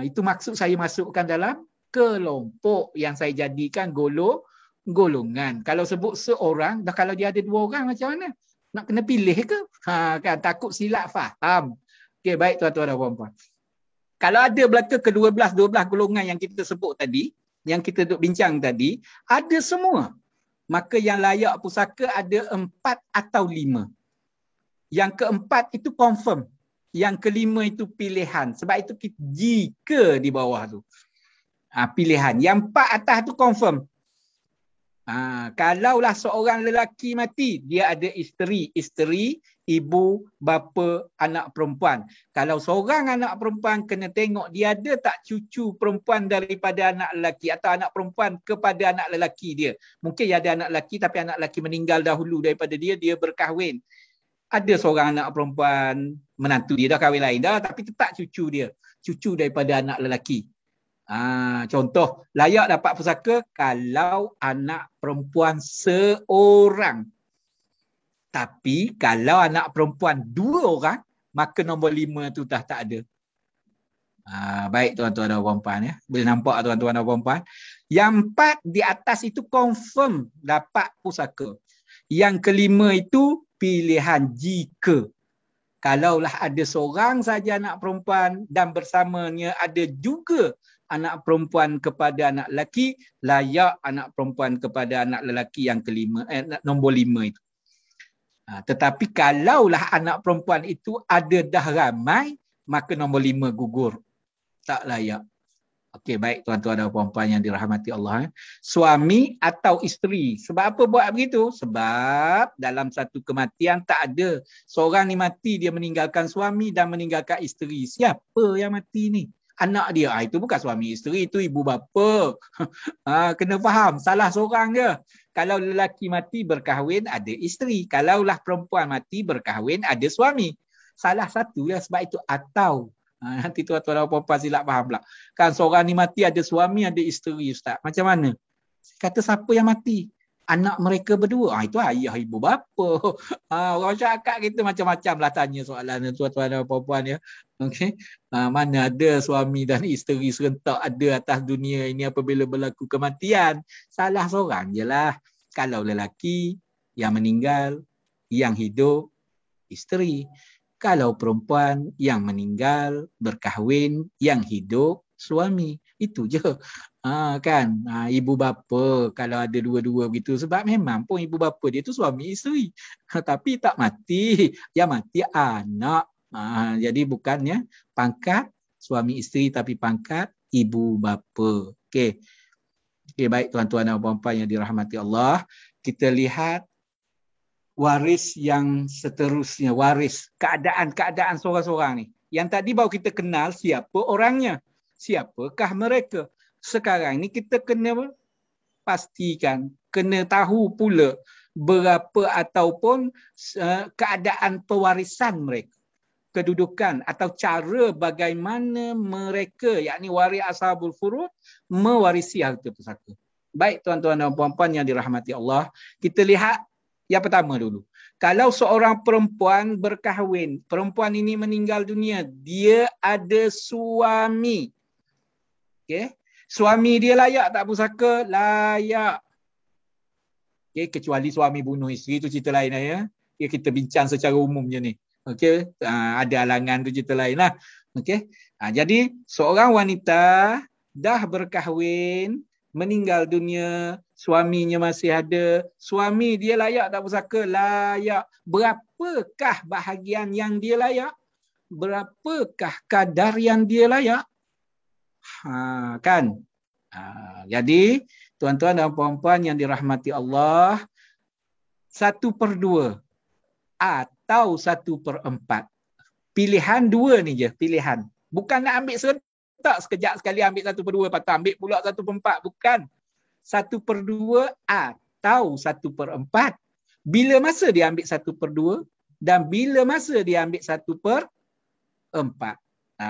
Itu maksud saya masukkan dalam kelompok yang saya jadikan golongan. Kalau sebut seorang, dah kalau dia ada 2 orang macam mana? Nak kena pilih ke? Kan takut silap faham. Okey, baik tuan-tuan dan puan-puan. Kalau ada belaka ke-12 golongan yang kita sebut tadi, yang kita duk bincang tadi, ada semua. Maka yang layak pusaka ada 4 atau 5. Yang keempat itu confirm. Yang kelima itu pilihan. Sebab itu jika di bawah tu. Pilihan. Yang 4 atas tu confirm. Kalaulah seorang lelaki mati, dia ada isteri, ibu, bapa, anak perempuan. Kalau seorang anak perempuan kena tengok dia ada tak cucu perempuan daripada anak lelaki atau anak perempuan kepada anak lelaki dia. Mungkin dia ada anak lelaki tapi anak lelaki meninggal dahulu daripada dia berkahwin. Ada seorang anak perempuan, menantu dia dah kahwin lain dah tapi tetap cucu dia. Cucu daripada anak lelaki. Contoh, layak dapat pusaka kalau anak perempuan seorang. Tapi kalau anak perempuan 2 orang, maka nombor 5 tu dah tak ada. Baik tuan-tuan dan puan-puan ya. Boleh nampak tuan-tuan dan puan-puan. Yang 4 di atas itu confirm dapat pusaka. Yang kelima itu pilihan jika. Kalaulah ada seorang saja anak perempuan dan bersamanya ada juga anak perempuan kepada anak lelaki, layak anak perempuan kepada anak lelaki yang kelima, nombor 5 itu. Tetapi kalaulah anak perempuan itu ada dah ramai, maka nombor 5 gugur. Tak layak. Okey, baik tuan-tuan dan puan-puan yang dirahmati Allah. Suami atau isteri. Sebab apa buat begitu? Sebab dalam satu kematian tak ada. Seorang ni mati, dia meninggalkan suami dan meninggalkan isteri. Siapa yang mati ni? Anak dia. Itu bukan suami isteri, itu ibu bapa. Kena faham, salah seorang je. Kalau lelaki mati berkahwin, ada isteri. Kalaulah perempuan mati berkahwin, ada suami. Salah satu lah, sebab itu atau. Nanti tuan-tuan dan puan-puan silap faham pula. Kan seorang ni mati, ada suami, ada isteri, Ustaz. Macam mana? Kata siapa yang mati? Anak mereka berdua. Itu ayah, ibu, bapa. Orang cakap kita macam-macam lah tanya soalan tuan-tuan dan puan-puan ya. Okay. Mana ada suami dan isteri serentak ada atas dunia ini apabila berlaku kematian. Salah seorang je lah. Kalau lelaki yang meninggal, yang hidup, isteri. Kalau perempuan yang meninggal, berkahwin, yang hidup, suami. Itu je. Kan? Ibu bapa kalau ada dua-dua begitu. Sebab memang pun ibu bapa dia tu suami isteri. Tapi tak mati. Yang mati anak. Jadi bukannya pangkat suami isteri tapi pangkat ibu bapa. Okey. Okey, baik tuan-tuan dan puan-puan yang dirahmati Allah. Kita lihat waris yang seterusnya, waris keadaan-keadaan seorang-seorang ni. Yang tadi baru kita kenal siapa orangnya, siapakah mereka. Sekarang ni kita kena pastikan, kena tahu pula berapa ataupun keadaan pewarisan mereka, kedudukan atau cara bagaimana mereka, yakni waris ashabul furud, mewarisi harta pusaka. Baik tuan-tuan dan puan-puan yang dirahmati Allah, kita lihat yang pertama dulu. Kalau seorang perempuan berkahwin, perempuan ini meninggal dunia, dia ada suami. Okey, suami dia layak tak pusaka? Layak. Okey, kecuali suami bunuh isteri, itu cerita lain ya. Okay, kita bincang secara umum je ni. Okey, ada halangan tu cerita lain lah. Okey. Jadi seorang wanita dah berkahwin, meninggal dunia, suaminya masih ada, suami dia layak tak pusaka? Layak. Berapakah bahagian yang dia layak? Berapakah kadar yang dia layak? Kan? Jadi tuan-tuan dan puan-puan yang dirahmati Allah, 1/2 atau 1/4. Pilihan dua ni je, pilihan. Bukan nak ambil serentak sekejap sekali ambil 1/2, lepas tu ambil pula 1/4. Bukan. 1/2 atau 1/4. Bila masa dia ambil 1/2 dan bila masa dia ambil 1/4.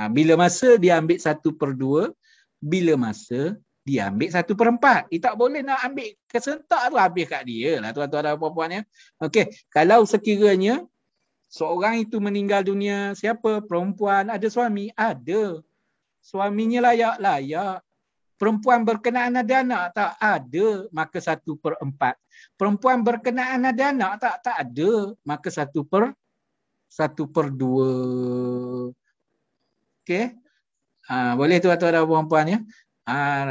Bila masa dia ambil 1/2, bila masa dia ambil 1/4. Dia tak boleh nak ambil kesentak tu habis kat dia lah tuan-tuan dan puan-puan ya. Okey, kalau sekiranya seorang itu meninggal dunia, siapa? Perempuan, ada suami? Ada. Suaminya layak. Perempuan berkenaan ada anak tak? Ada. Maka 1/4. Perempuan berkenaan ada anak tak? Tak ada. Maka 1/2. Okey. Boleh tuan-tuan dan puan-puan ya.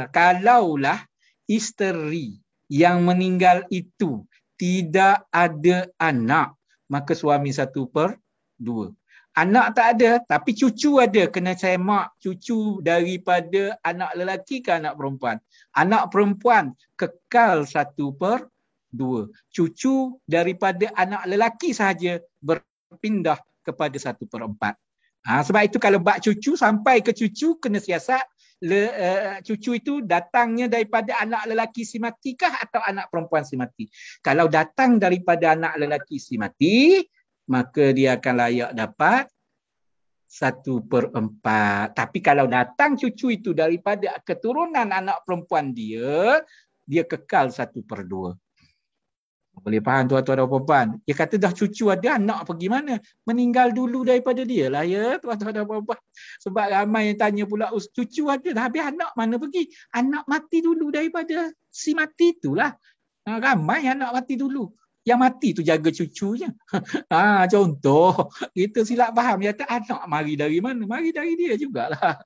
Kalaulah isteri yang meninggal itu tidak ada anak, maka suami 1/2. Anak tak ada, tapi cucu ada. Kena semak cucu daripada anak lelaki ke anak perempuan. Anak perempuan kekal 1/2. Cucu daripada anak lelaki sahaja berpindah kepada 1/4. Sebab itu kalau bak cucu sampai ke cucu kena siasat cucu itu datangnya daripada anak lelaki si mati kah atau anak perempuan si mati. Kalau datang daripada anak lelaki si mati, maka dia akan layak dapat 1/4. Tapi kalau datang cucu itu daripada keturunan anak perempuan dia kekal 1/2. Boleh faham tuan-tuan dan puan-puan? Dia kata dah cucu ada, anak pergi mana? Meninggal dulu daripada dia lah ya tuan-tuan dan puan-puan. Sebab ramai yang tanya pula, cucu ada dah, habis anak mana pergi? Anak mati dulu daripada si mati itulah. Ramai anak mati dulu. Yang mati tu jaga cucunya. Contoh, kita silap faham. Dia kata anak mari dari mana? Mari dari dia jugalah.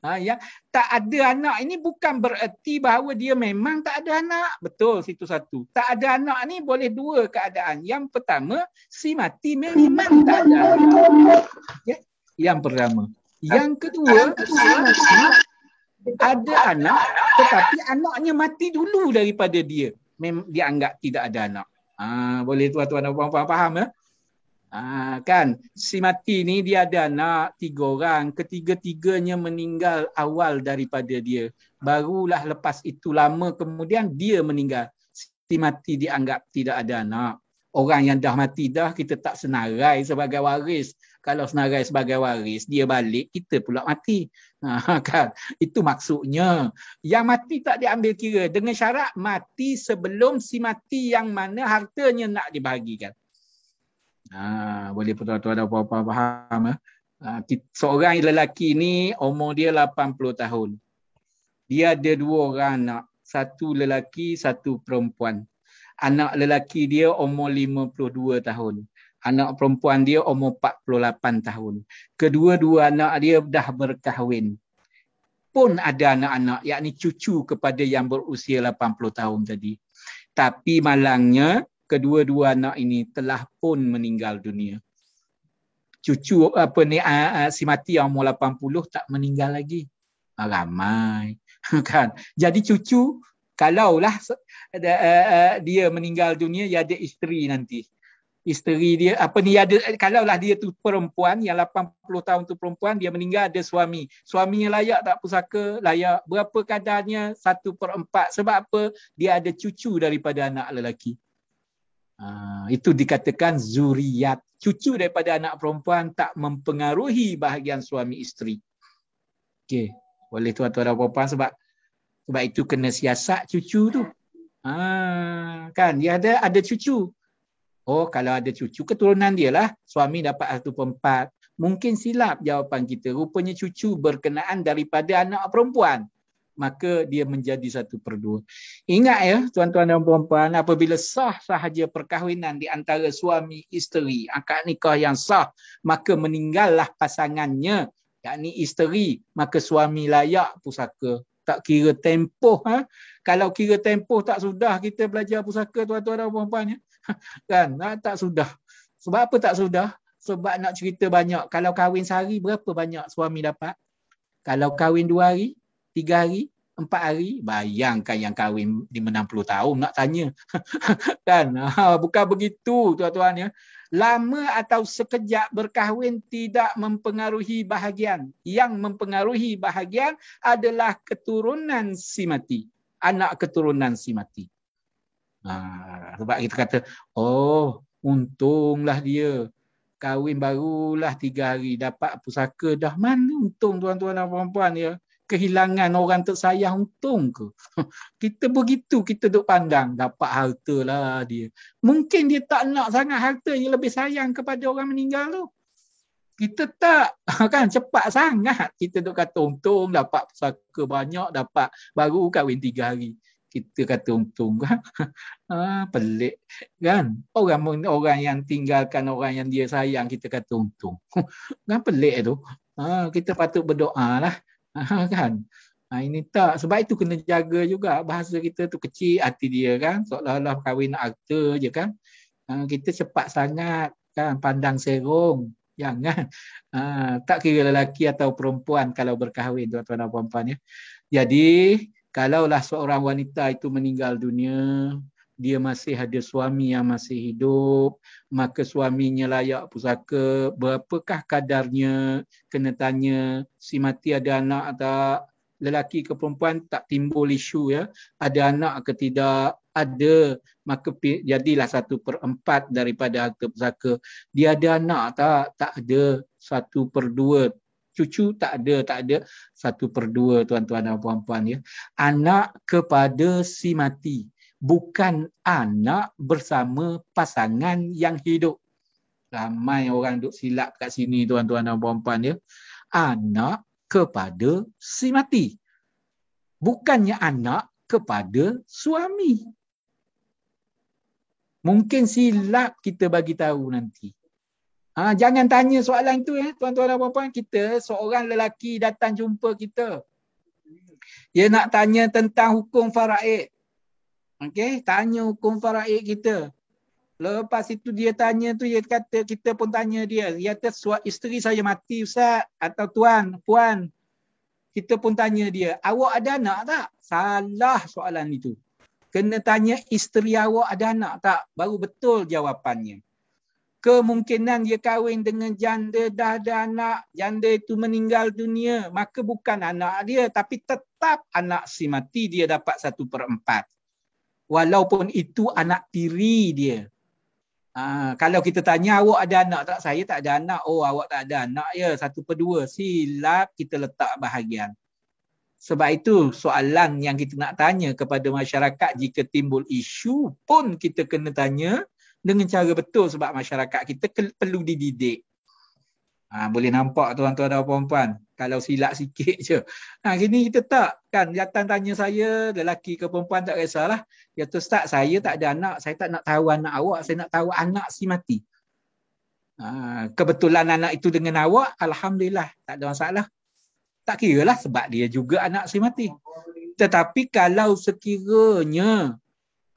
Yang tak ada anak ini bukan bererti bahawa dia memang tak ada anak. Betul, situ satu. Tak ada anak ni boleh dua keadaan. Yang pertama, si mati memang tak ada anak. Ya? Yang pertama. Yang kedua, si mati ada anak tetapi anaknya mati dulu daripada dia. Dia anggap tidak ada anak. Boleh tuan-tuan dan puan-puan faham ya? Kan si mati ni dia ada anak 3 orang, ketiga-tiganya meninggal awal daripada dia. Barulah lepas itu lama kemudian dia meninggal. Si mati dianggap tidak ada anak. Orang yang dah mati dah kita tak senarai sebagai waris. Kalau senarai sebagai waris, dia balik, kita pula mati. Kan? Itu maksudnya. Yang mati tak diambil kira. Dengan syarat mati sebelum si mati yang mana hartanya nak dibahagikan. Boleh tuan-tuan dan puan-puan faham. Seorang lelaki ni umur dia 80 tahun. Dia ada 2 orang anak. 1 lelaki, 1 perempuan. Anak lelaki dia umur 52 tahun. Anak perempuan dia umur 48 tahun. Kedua-dua anak dia dah berkahwin. Pun ada anak-anak, yakni cucu kepada yang berusia 80 tahun tadi. Tapi malangnya, kedua-dua anak ini telah pun meninggal dunia. Cucu si mati yang umur 80 tak meninggal lagi. Ramai. Kan? Jadi cucu, kalaulah dia meninggal dunia, dia ada isteri nanti. Isteri dia kalaulah dia tu perempuan yang 80 tahun tu perempuan, dia meninggal ada suami. Suaminya layak tak pusaka? Layak. Berapa kadarnya? 1/4. Sebab apa? Dia ada cucu daripada anak lelaki. Itu dikatakan zuriat. Cucu daripada anak perempuan tak mempengaruhi bahagian suami isteri. Okey, boleh tuan-tuan dan puan-puan sebab itu kena siasat cucu tu. Kan dia ada cucu. Kalau ada cucu, keturunan dia lah. Suami dapat 1/4. Mungkin silap jawapan kita. Rupanya cucu berkenaan daripada anak perempuan. maka dia menjadi 1/2. Ingat ya tuan-tuan dan puan-puan, apabila sah sahaja perkahwinan di antara suami isteri, akad nikah yang sah, maka meninggallah pasangannya, yakni isteri, maka suami layak pusaka. Tak kira tempoh. Kalau kira tempoh tak sudah kita belajar pusaka tuan-tuan dan puan-puan ya. Kan? Tak sudah. Sebab apa tak sudah? Sebab nak cerita banyak. Kalau kahwin sehari berapa banyak suami dapat? Kalau kahwin 2 hari, 3 hari, 4 hari, bayangkan yang kahwin 60 tahun nak tanya. Kan? Bukan begitu tuan-tuan ya. Lama atau sekejap berkahwin tidak mempengaruhi bahagian. Yang mempengaruhi bahagian adalah keturunan si mati. Anak keturunan si mati. Sebab kita kata, oh untunglah dia. Kahwin barulah 3 hari dapat pusaka dah. Mana untung tuan-tuan dan puan-puan ya. Kehilangan orang tersayang untung ke? Kita begitu, kita duk pandang dapat harta lah dia. Mungkin dia tak nak sangat harta, dia lebih sayang kepada orang meninggal tu. Kita tak, kan cepat sangat. Kita duk kata untung dapat pusaka banyak, dapat baru kahwin 3 hari. Kita kata untung kan. Pelik kan. Orang yang tinggalkan orang yang dia sayang, kita kata untung. Kan pelik tu. Kita patut berdoa lah. Kan. Ini tak. Sebab itu kena jaga juga. Bahasa kita tu kecil hati dia kan. Seolah-olah kahwin nak harta je kan. Kita cepat sangat kan. Pandang serong. Jangan. Tak kira lelaki atau perempuan kalau berkahwin tuan-tuan dan puan-puan ya. Jadi kalaulah seorang wanita itu meninggal dunia, dia masih ada suami yang masih hidup, maka suaminya layak pusaka. Berapakah kadarnya? Kena tanya. Si mati ada anak tak? Lelaki ke perempuan tak timbul isu ya. Ada anak ke tidak? Ada. Maka jadilah 1/4 daripada harta pusaka. Dia ada anak tak? Tak ada. 1/2. Cucu tak ada 1/2 tuan-tuan dan puan-puan ya. Anak kepada si mati, bukan anak bersama pasangan yang hidup. Ramai orang duk silap kat sini tuan-tuan dan puan-puan ya. Anak kepada si mati, bukannya anak kepada suami. Mungkin silap kita bagi tahu nanti. Jangan tanya soalan tu ya, tuan-tuan dan puan-puan. Kita seorang lelaki datang jumpa kita. Dia nak tanya tentang hukum faraid. Okey, tanya hukum faraid kita. Lepas itu dia tanya tu, dia kata, kita pun tanya dia. Dia kata, isteri saya mati Ustaz atau tuan, puan. Kita pun tanya dia, awak ada anak tak? Salah soalan itu. Kena tanya isteri awak ada anak tak? Baru betul jawapannya. Kemungkinan dia kahwin dengan janda dah ada anak, janda itu meninggal dunia, maka bukan anak dia, tapi tetap anak si mati dia dapat 1/4. Walaupun itu anak tiri dia. Kalau kita tanya awak ada anak tak? Saya tak ada anak. Oh awak tak ada anak ya, 1/2. Silap kita letak bahagian. Sebab itu soalan yang kita nak tanya kepada masyarakat, jika timbul isu pun kita kena tanya dengan cara betul, sebab masyarakat kita perlu dididik. Boleh nampak tuan-tuan dan puan-puan, kalau silap sikit je. Gini kita tak, kan datang tanya saya, lelaki ke perempuan tak kisahlah. Ya tu Ustaz, saya tak ada anak, saya tak nak tahu anak awak, saya nak tahu anak si mati. Kebetulan anak itu dengan awak, alhamdulillah, tak ada masalah. Tak kiralah sebab dia juga anak si mati. Tetapi kalau sekiranya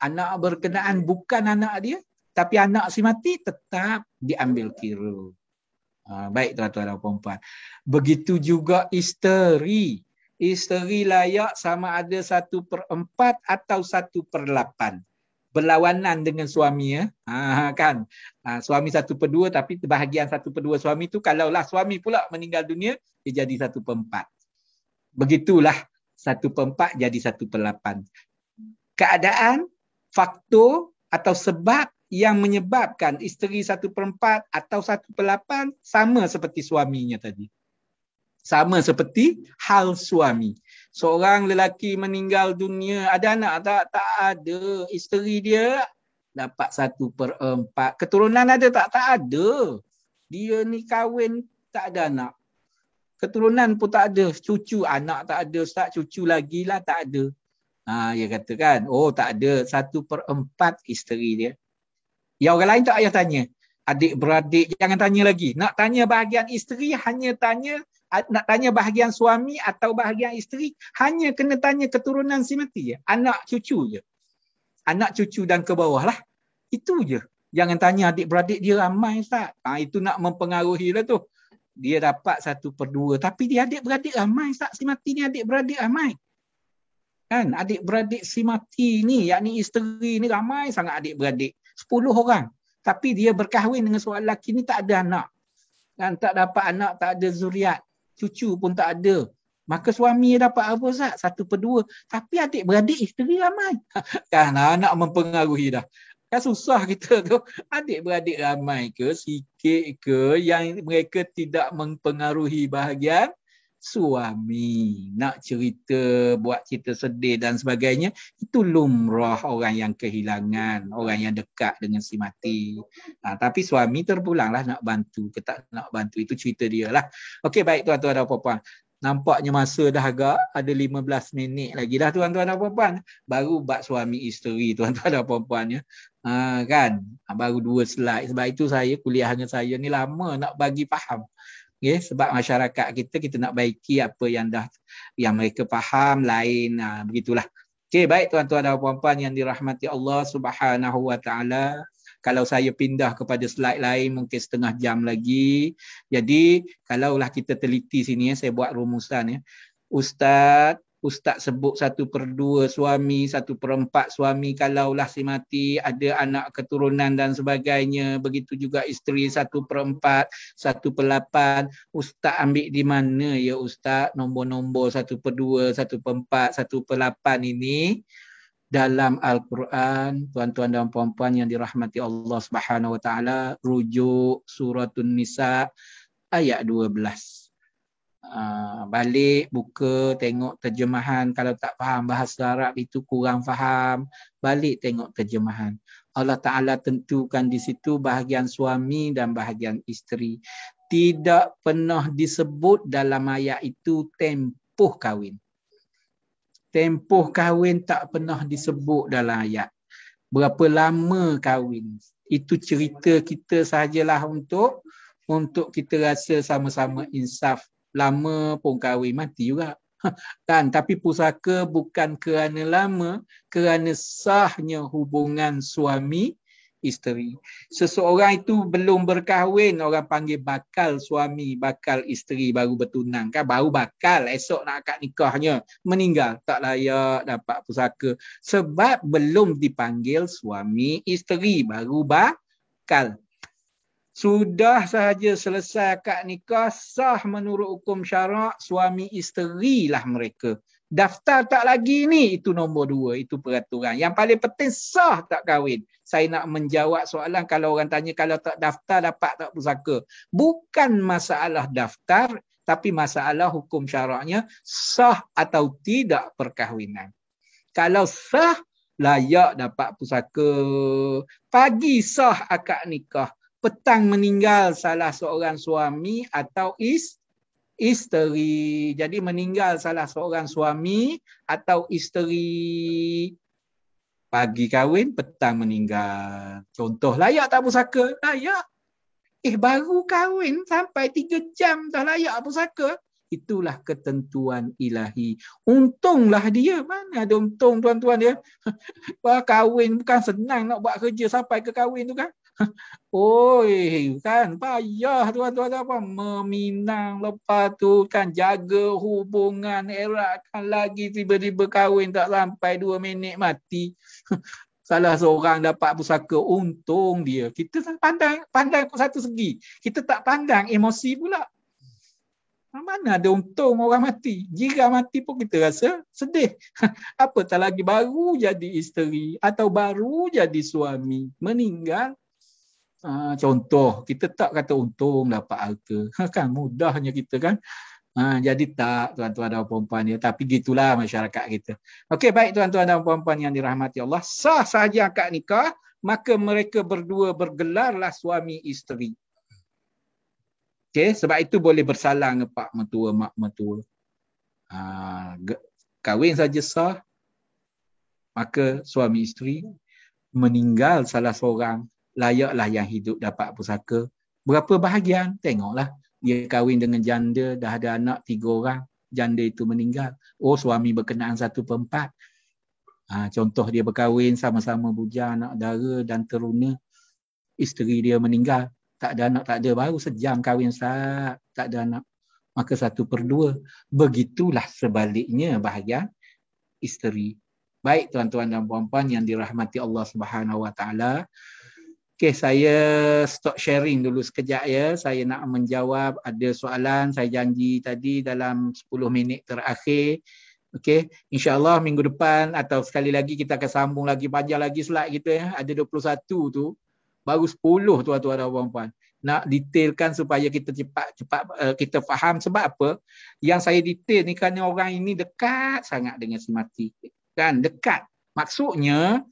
anak berkenaan bukan anak dia, tapi anak si mati, tetap diambil kira. Baik tuan-tuan dan puan-puan. Begitu juga isteri. Isteri layak sama ada 1/4 atau 1/8. Berlawanan dengan suami ya. Kan. Suami 1/2 tapi bahagian 1/2 suami tu, kalaulah suami pula meninggal dunia, dia jadi 1/4. Begitulah 1/4 jadi 1/8. Keadaan, faktor atau sebab yang menyebabkan isteri 1/4 atau 1/8 sama seperti suaminya tadi. Sama seperti hal suami. Seorang lelaki meninggal dunia, ada anak tak? Tak ada. Isteri dia dapat 1/4. Keturunan ada tak? Tak ada. Dia ni kahwin tak ada anak. Keturunan pun tak ada. Cucu, anak tak ada. Ustaz, cucu lagi lah tak ada. Dia kata kan, oh tak ada. 1/4 isteri dia. Yang orang lain tak payah tanya. Adik-beradik jangan tanya lagi. Nak tanya bahagian isteri, nak tanya bahagian suami atau bahagian isteri, hanya kena tanya keturunan si mati je. Anak cucu je. Anak cucu dan ke bawah lah. Itu je. Jangan tanya adik-beradik dia ramai, Ustaz. Itu nak mempengaruhi lah tu. Dia dapat 1/2. Tapi dia adik-beradik ramai, Ustaz. Si mati ni adik-beradik ramai. Kan? Adik-beradik si mati ni, yakni isteri ni ramai sangat adik-beradik. 10 orang. Tapi dia berkahwin dengan seorang lelaki ni tak ada anak. Dan tak dapat anak, tak ada zuriat. Cucu pun tak ada. Maka suami dapat apa, Ustaz? 1/2. Tapi adik-beradik isteri ramai. Kan nak mempengaruhi dah. Kan susah kita tu. Adik-beradik ramai ke, sikit ke, yang mereka tidak mempengaruhi bahagian suami. Nak cerita, buat cerita sedih dan sebagainya, itu lumrah orang yang kehilangan, orang yang dekat dengan si mati. Tapi suami terpulanglah nak bantu ke tak nak bantu, itu cerita dia lah. Okey, baik tuan-tuan dan puan-puan. Nampaknya masa dah agak ada 15 minit lagi dah tuan-tuan dan puan-puan. Baru bab suami isteri tuan-tuan dan puan-puan ya. Kan? Baru 2 slide. Sebab itu saya kuliah dengan saya ni lama nak bagi faham. Okay, sebab masyarakat kita nak baiki apa yang mereka faham lain, begitulah. Okey, baik tuan-tuan dan puan-puan yang dirahmati Allah Subhanahu wa taala. Kalau saya pindah kepada slide lain mungkin setengah jam lagi. Jadi kalaulah kita teliti sini saya buat rumusan ya. Ustaz sebut 1/2 suami, 1/4 suami kalaulah si mati ada anak keturunan dan sebagainya. Begitu juga isteri 1/4, 1/8. Ustaz ambil di mana ya Ustaz nombor-nombor 1/2, 1/4, 1/8 ini? Dalam Al-Quran, tuan-tuan dan puan-puan yang dirahmati Allah Subhanahu wa taala, rujuk Suratun Nisa ayat 12. Balik buka tengok terjemahan. Kalau tak faham bahasa Arab itu kurang faham, balik tengok terjemahan. Allah Ta'ala tentukan di situ bahagian suami dan bahagian isteri. Tidak pernah disebut dalam ayat itu tempoh kahwin. Tempoh kahwin tak pernah disebut dalam ayat. Berapa lama kahwin. Itu cerita kita sahajalah untuk kita rasa sama-sama insaf. Lama pun kahwin, mati juga. Kan? Tapi pusaka bukan kerana lama, kerana sahnya hubungan suami isteri. Seseorang itu belum berkahwin, orang panggil bakal suami, bakal isteri, baru bertunang. Kan baru bakal, esok nak akad nikahnya, meninggal, tak layak dapat pusaka. Sebab belum dipanggil suami isteri, baru bakal. Sudah sahaja selesai akad nikah, sah menurut hukum syarak, suami isteri lah mereka. Daftar tak lagi ni, itu nombor 2, itu peraturan. Yang paling penting sah tak kahwin. Saya nak menjawab soalan kalau orang tanya kalau tak daftar dapat tak pusaka. Bukan masalah daftar, tapi masalah hukum syaraknya sah atau tidak perkahwinan. Kalau sah, layak dapat pusaka. Pagi sah akad nikah, petang meninggal salah seorang suami atau isteri. Jadi meninggal salah seorang suami atau isteri. Pagi kahwin, petang meninggal. Contoh, layak tak pusaka? Layak. Baru kahwin sampai 3 jam dah layak pusaka. Itulah ketentuan ilahi. Untunglah dia. Mana ada untung tuan-tuan dia? Kahwin bukan senang nak buat kerja sampai ke kahwin tu kan? Oi, kan payah tuan-tuan apa meminang, lepas tu kan jaga hubungan, eratkan lagi, tiba-tiba kahwin tak sampai 2 minit mati. Salah seorang dapat pusaka, untung dia. Kita pandang satu segi, kita tak pandang emosi pula. Mana ada untung orang mati. Jika mati pun kita rasa sedih. Apatah lagi baru jadi isteri atau baru jadi suami, meninggal. Contoh, kita tak kata untung dapat harta. Kan mudahnya kita kan. Jadi tak tuan-tuan dan puan-puan ya. Tapi gitulah masyarakat kita. Okey, baik tuan-tuan dan puan-puan yang dirahmati Allah. Sah sahaja akad nikah, maka mereka berdua bergelarlah suami isteri. Okey, sebab itu boleh bersalah dengan pak mertua, mak mertua. Kahwin saja sah, maka suami isteri meninggal salah seorang, layaklah yang hidup dapat pusaka. Berapa bahagian? Tengoklah. Dia kahwin dengan janda, dah ada anak 3 orang. Janda itu meninggal. Oh, suami berkenaan 1/4. Contoh dia berkahwin sama-sama bujang, anak dara dan teruna. Isteri dia meninggal. Tak ada anak, tak ada. Baru sejam kahwin sah, tak ada anak. Maka 1/2. Begitulah sebaliknya bahagian isteri. Baik tuan-tuan dan puan-puan yang dirahmati Allah Subhanahu Wa Taala. Okey, saya stop sharing dulu sekejap ya. Saya nak menjawab ada soalan, saya janji tadi dalam 10 minit terakhir. Okey, insya-Allah minggu depan atau sekali lagi kita akan sambung lagi, panjang lagi slide kita ya. Ada 21 tu. Baru 10 tuan-tuan dan puan-puan. Nak detailkan supaya kita cepat kita faham sebab apa? Yang saya detail ni kerana orang ini dekat sangat dengan si mati. Kan dekat. Maksudnya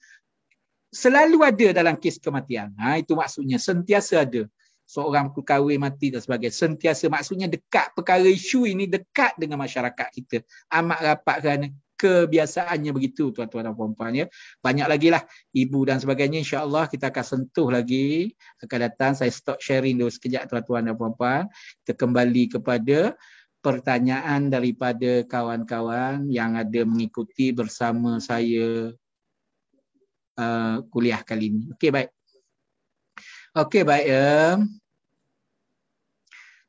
selalu ada dalam kes kematian. Itu maksudnya sentiasa ada. Seorang kahwin mati dan sebagainya. Sentiasa maksudnya dekat. Perkara isu ini dekat dengan masyarakat kita. Amat rapat kerana kebiasaannya begitu tuan-tuan dan puan-puan ya. Banyak lagi lah ibu dan sebagainya. InsyaAllah kita akan sentuh lagi. Akan datang saya stop sharing dulu sekejap tuan-tuan dan puan-puan. Kita kembali kepada pertanyaan daripada kawan-kawan yang ada mengikuti bersama saya kuliah kali ini. Okey, baik. Okey, baik.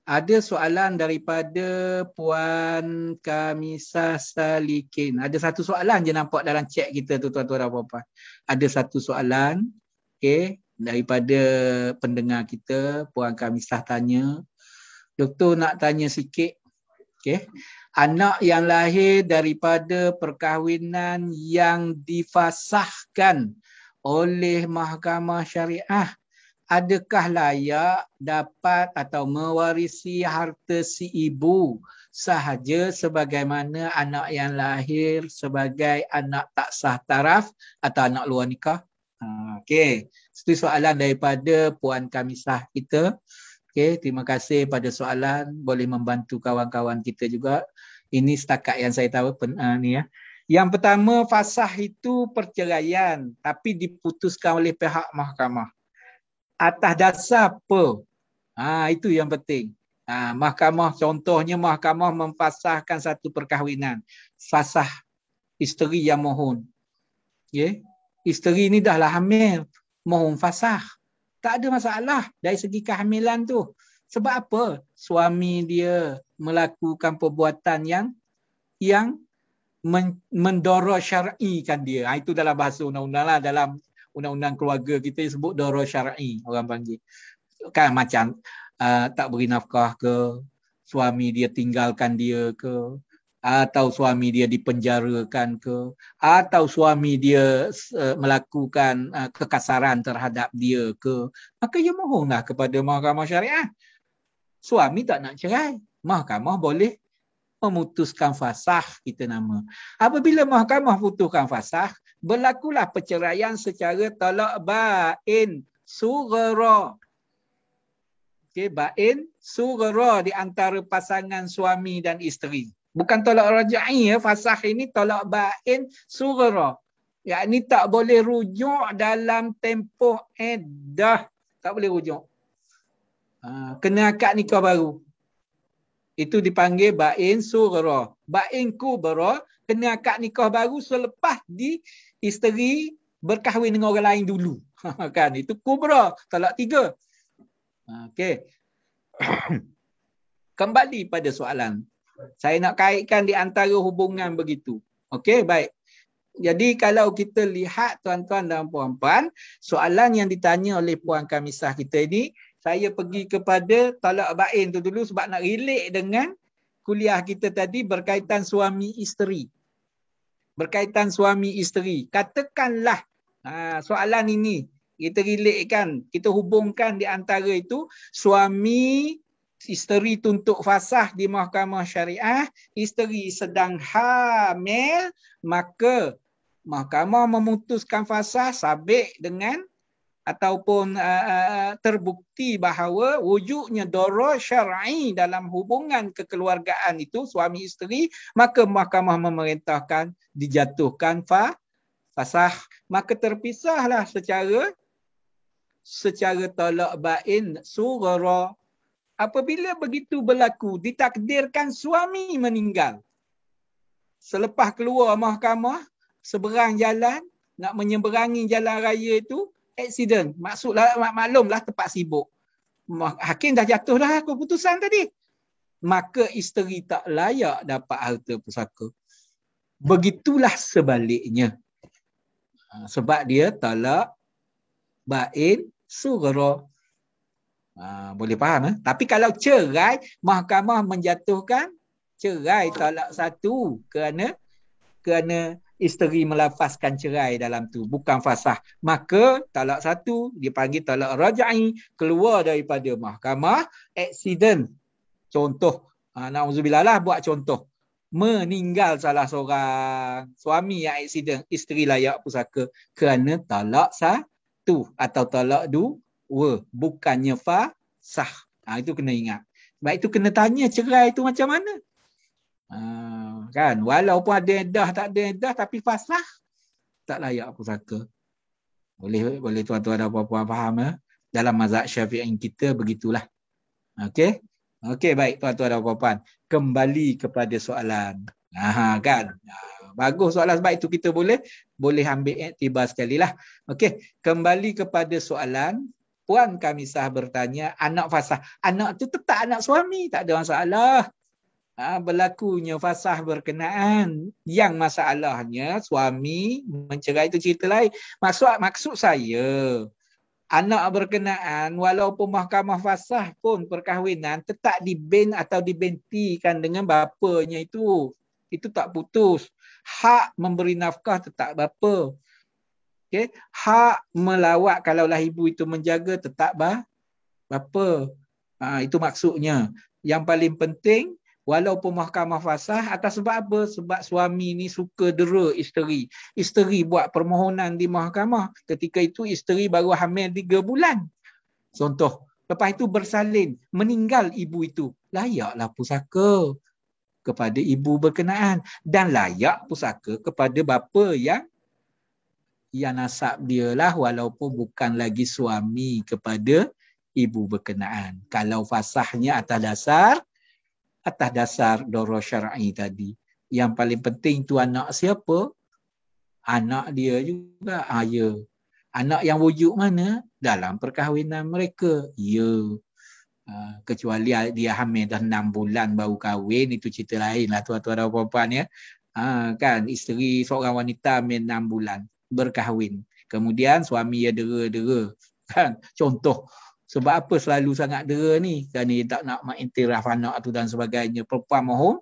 Ada soalan daripada Puan Kamisah Salikin. Ada satu soalan je nampak dalam chat kita tu tuan-tuan dan puan-puan. Ada satu soalan, okey, daripada pendengar kita, Puan Kamisah tanya, Doktor nak tanya sikit, okey. Anak yang lahir daripada perkahwinan yang difasahkan oleh Mahkamah Syariah, adakah layak dapat atau mewarisi harta si ibu sahaja sebagaimana anak yang lahir sebagai anak tak sah taraf atau anak luar nikah? Okey, itu soalan daripada Puan Kamisah kita. Okey, terima kasih pada soalan, boleh membantu kawan-kawan kita juga. Ini setakat yang saya tahu ni ya. Yang pertama, fasah itu perceraian tapi diputuskan oleh pihak mahkamah. Atas dasar apa? Itu yang penting. Mahkamah, contohnya mahkamah memfasahkan satu perkahwinan. Fasah isteri yang mohon. Okay? Isteri ni dahlah hamil, mohon fasah. Tak ada masalah dari segi kehamilan tu. Sebab apa? Suami dia melakukan perbuatan yang mendorong syar'ikan dia. Itu dalam bahasa undang-undang lah. Dalam undang-undang keluarga kita sebut dorong syar'i, orang panggil. Kan macam tak beri nafkah ke, suami dia tinggalkan dia ke, atau suami dia dipenjarakan ke, atau suami dia melakukan kekasaran terhadap dia ke, maka ia mohonlah kepada mahkamah syariah. Suami tak nak cerai, mahkamah boleh memutuskan fasah, kita nama. Apabila mahkamah putuskan fasah, berlakulah perceraian secara talak bain sughra. Okey, bain sughra di antara pasangan suami dan isteri. Bukan tolak rajai ya, fasah ini tolak bain sughra. Yakni tak boleh rujuk dalam tempoh iddah. Tak boleh rujuk. Kena akad nikah baru. Itu dipanggil bain sughra. Bain kubra, kena akad nikah baru selepas isteri berkahwin dengan orang lain dulu. Kan, itu kubra, talak 3. Okey. Kembali pada soalan. Saya nak kaitkan di antara hubungan begitu. Okey, baik. Jadi kalau kita lihat tuan-tuan dan puan-puan, soalan yang ditanya oleh Puan Kamisah kita ini, saya pergi kepada talak bain tu dulu sebab nak relate dengan kuliah kita tadi berkaitan suami isteri. Berkaitan suami isteri. Katakanlah soalan ini kita relate kan, kita hubungkan di antara itu suami isteri tuntut fasah di mahkamah syariah, isteri sedang hamil, maka mahkamah memutuskan fasah sabit dengan ataupun terbukti bahawa wujudnya darah syar'i dalam hubungan kekeluargaan itu suami isteri, maka mahkamah memerintahkan dijatuhkan fasah. Maka terpisahlah secara talak bain sughra. Apabila begitu berlaku, ditakdirkan suami meninggal. Selepas keluar mahkamah, seberang jalan, nak menyeberangi jalan raya itu, aksiden. Maklumlah tempat sibuk. Hakim dah jatuh dah keputusan tadi. Maka isteri tak layak dapat harta pusaka. Begitulah sebaliknya. Sebab dia talak bain sughra. Boleh faham? Tapi kalau cerai, mahkamah menjatuhkan cerai talak satu kerana isteri melafazkan cerai dalam tu, bukan fasah. Maka talak satu dipanggil talak raj'i, keluar daripada mahkamah, aksiden. Contoh, na'udzubillah lah buat contoh. Meninggal salah seorang, suami yang aksiden, isteri layak pusaka kerana talak satu atau talak dua, bukannya fasah. Itu kena ingat. Sebab itu kena tanya cerai itu macam mana. Kan, walaupun ada edah tak ada edah, tapi fasah tak layak pusaka. Boleh tuan-tuan dan puan-puan faham ya? Dalam mazhab Syafi'i kita begitulah. Okey. Okey, baik tuan-tuan dan puan-puan, kembali kepada soalan. Kan. Bagus soalan, sebab itu kita boleh ambil iktibar sekali lah. Okey, kembali kepada soalan. Puan Kamisah bertanya, anak fasah. Anak tu tetap anak suami, tak ada masalah. Berlakunya fasah berkenaan. Yang masalahnya suami mencerai itu cerita lain. Maksud saya, anak berkenaan walaupun mahkamah fasah pun perkahwinan tetap dibin atau dibentikan dengan bapanya itu. Itu tak putus. Hak memberi nafkah tetap bapa. Okay? Hak melawat kalaulah ibu itu menjaga tetap bapa. Itu maksudnya. Yang paling penting, walaupun mahkamah fasah, atas sebab apa? Sebab suami ni suka dera isteri. Isteri buat permohonan di mahkamah. Ketika itu isteri baru hamil 3 bulan. Contoh. Lepas itu bersalin. Meninggal ibu itu. Layaklah pusaka kepada ibu berkenaan. Dan layak pusaka kepada bapa yang nasab dia lah, walaupun bukan lagi suami kepada ibu berkenaan. Kalau fasahnya atas dasar darah syar'i tadi. Yang paling penting tu anak siapa? Anak dia juga. Ya. Anak yang wujud mana? Dalam perkahwinan mereka. Ya. Kecuali dia hamil dah 6 bulan baru kahwin, itu cerita lain lah tuan-tuan dan puan-puan ya. Kan isteri seorang wanita hamil 6 bulan berkahwin. Kemudian suami dia dera-dera. Kan? Contoh. Sebab apa selalu sangat dera ni? Kerana dia tak nak mengiktiraf anak tu dan sebagainya. Perempuan mohon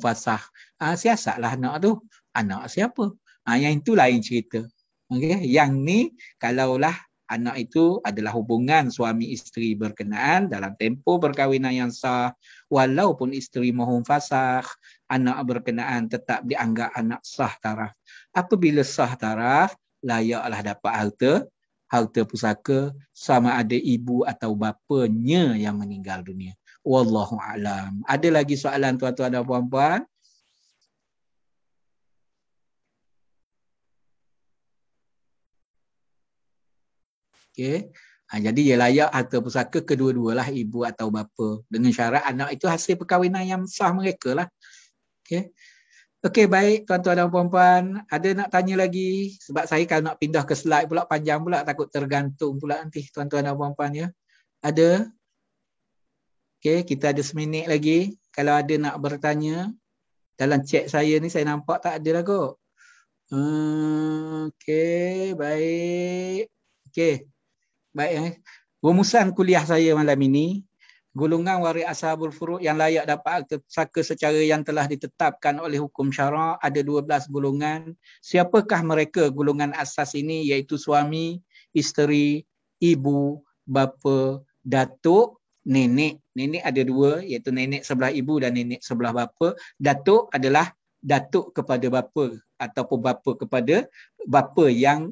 fasah. Siasatlah anak tu. Anak siapa? Yang itu lain cerita. Okay? Yang ni kalaulah anak itu adalah hubungan suami isteri berkenaan dalam tempoh perkahwinan yang sah, walaupun isteri mohon fasakh, anak berkenaan tetap dianggap anak sah taraf. Apabila sah taraf, layaklah dapat harta pusaka sama ada ibu atau bapanya yang meninggal dunia. Wallahu a'lam. Ada lagi soalan tuan-tuan dan puan-puan? Okay. Jadi dia layak harta pusaka kedua-dualah, ibu atau bapa. Dengan syarat anak itu hasil perkahwinan yang sah mereka lah. Okay. Okey, baik tuan-tuan dan puan-puan. Ada nak tanya lagi? Sebab saya kalau nak pindah ke slide pula panjang pula, takut tergantung pula nanti tuan-tuan dan puan-puan ya. Ada? Okey, kita ada seminit lagi. Kalau ada nak bertanya, dalam chat saya ni saya nampak tak ada lah kot. Okey, baik. Okey. Baik. Rumusan kuliah saya malam ini, golongan waris ashabul furu' yang layak dapat harta pusaka secara yang telah ditetapkan oleh hukum syarak ada 12 golongan. Siapakah mereka golongan asas ini? Iaitu suami, isteri, ibu, bapa, datuk, nenek. Nenek ada 2, iaitu nenek sebelah ibu dan nenek sebelah bapa. Datuk adalah datuk kepada bapa ataupun bapa kepada bapa yang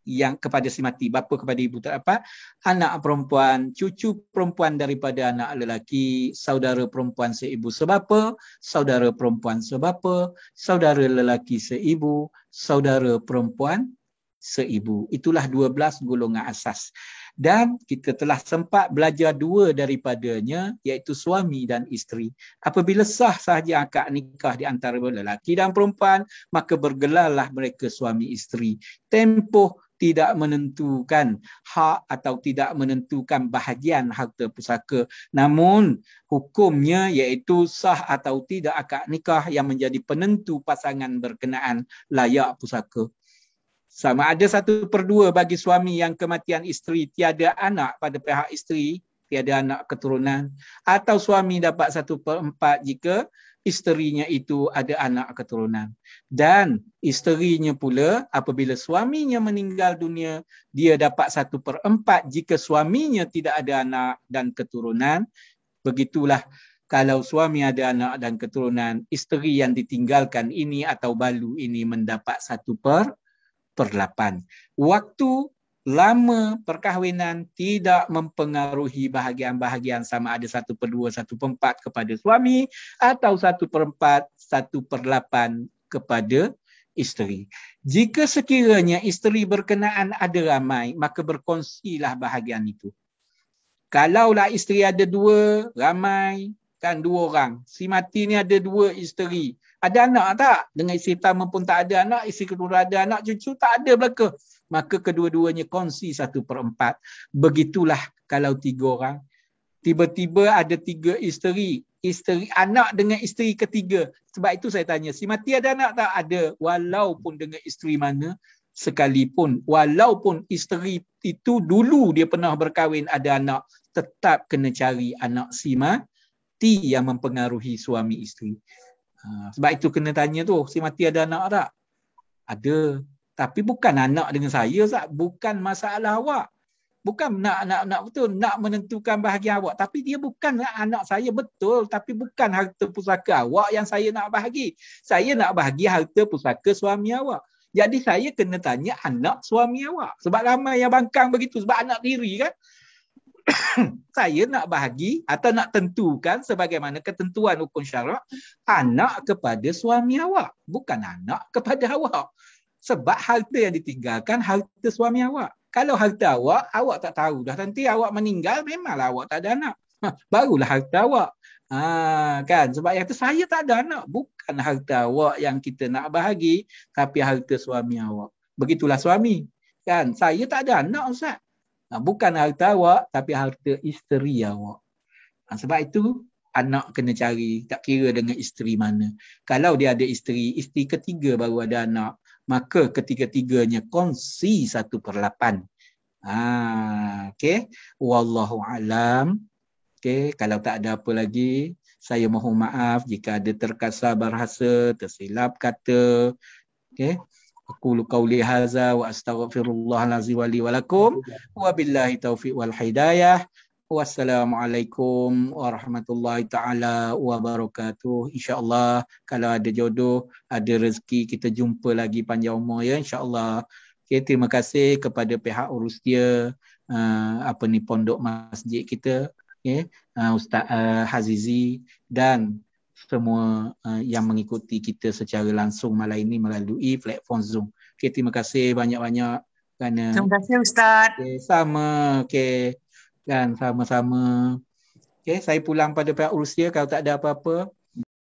yang kepada si mati, bapa kepada ibu terdapat anak perempuan, cucu perempuan daripada anak lelaki, saudara perempuan seibu sebapa, saudara perempuan sebapa, saudara lelaki seibu, saudara perempuan seibu. Itulah 12 golongan asas. Dan kita telah sempat belajar 2 daripadanya, iaitu suami dan isteri. Apabila sah sahaja akad nikah di antara lelaki dan perempuan, maka bergelarlah mereka suami isteri. Tempoh tidak menentukan hak atau tidak menentukan bahagian harta pusaka. Namun hukumnya iaitu sah atau tidak akad nikah yang menjadi penentu pasangan berkenaan layak pusaka. Sama ada 1/2 bagi suami yang kematian isteri tiada anak pada pihak isteri, tiada anak keturunan, atau suami dapat 1/4 jika isterinya itu ada anak keturunan. Dan isterinya pula apabila suaminya meninggal dunia, dia dapat 1/4 jika suaminya tidak ada anak dan keturunan. Begitulah kalau suami ada anak dan keturunan, isteri yang ditinggalkan ini atau balu ini mendapat 1/8. Waktu lama perkahwinan tidak mempengaruhi bahagian-bahagian sama ada 1/2, 1/4 kepada suami atau 1/4, 1/8 kepada isteri. Jika sekiranya isteri berkenaan ada ramai, maka berkongsilah bahagian itu. Kalaulah isteri ada 2, ramai, kan 2 orang. Si mati ni ada 2 isteri. Ada anak tak? Dengan isteri pertama pun tak ada anak, isteri kedua ada anak, cucu tak ada belaka. Maka kedua-duanya kongsi 1/4. Begitulah kalau 3 orang. Tiba-tiba ada 3 isteri. Isteri anak dengan isteri ketiga. Sebab itu saya tanya, si mati ada anak tak? Ada. Walaupun dengan isteri mana sekalipun. Walaupun isteri itu dulu dia pernah berkahwin ada anak, tetap kena cari anak si mati yang mempengaruhi suami isteri. Sebab itu kena tanya tu, si mati ada anak tak? Ada. Tapi bukan anak dengan saya, Ustaz. Bukan masalah awak. Bukan nak betul, nak menentukan bahagian awak. Tapi dia bukan anak saya betul. Tapi bukan harta pusaka awak yang saya nak bahagi. Saya nak bahagi harta pusaka suami awak. Jadi saya kena tanya anak suami awak. Sebab ramai yang bangkang begitu. Sebab anak diri kan. Saya nak bahagi atau nak tentukan sebagaimana ketentuan hukum syarak anak kepada suami awak, bukan anak kepada awak. Sebab harta yang ditinggalkan harta suami awak. Kalau harta awak, awak tak tahu dah nanti awak meninggal memanglah awak tak ada anak. Barulah harta awak. Kan sebab yang tu saya tak ada anak, bukan harta awak yang kita nak bahagi tapi harta suami awak. Begitulah suami. Kan saya tak ada anak, Ustaz. Bukan harta awak tapi harta isteri awak. Sebab itu anak kena cari, tak kira dengan isteri mana. Kalau dia ada isteri ketiga baru ada anak, maka ketiga-tiganya kongsi 1/8. Okey, wallahu alam. Okey, kalau tak ada apa lagi, saya mohon maaf jika ada terkasar bahasa, tersilap kata. Okey. Aqulu qawli hadza wa astaghfirullahalazim wa li wa lakum wa billahi taufiq wal hidayah. Wassalamualaikum warahmatullahi taala wabarakatuh. Insya-Allah kalau ada jodoh, ada rezeki kita jumpa lagi panjang umur ya insya-Allah. Okay, terima kasih kepada pihak urus dia pondok masjid kita, okay, Ustaz Hazizi dan semua yang mengikuti kita secara langsung malam ini melalui platform Zoom. Okay, terima kasih banyak-banyak kerana terima kasih Ustaz. Okay, sama. Okay. Dan sama-sama. Okay, saya pulang pada pihak urus dia kalau tak ada apa-apa.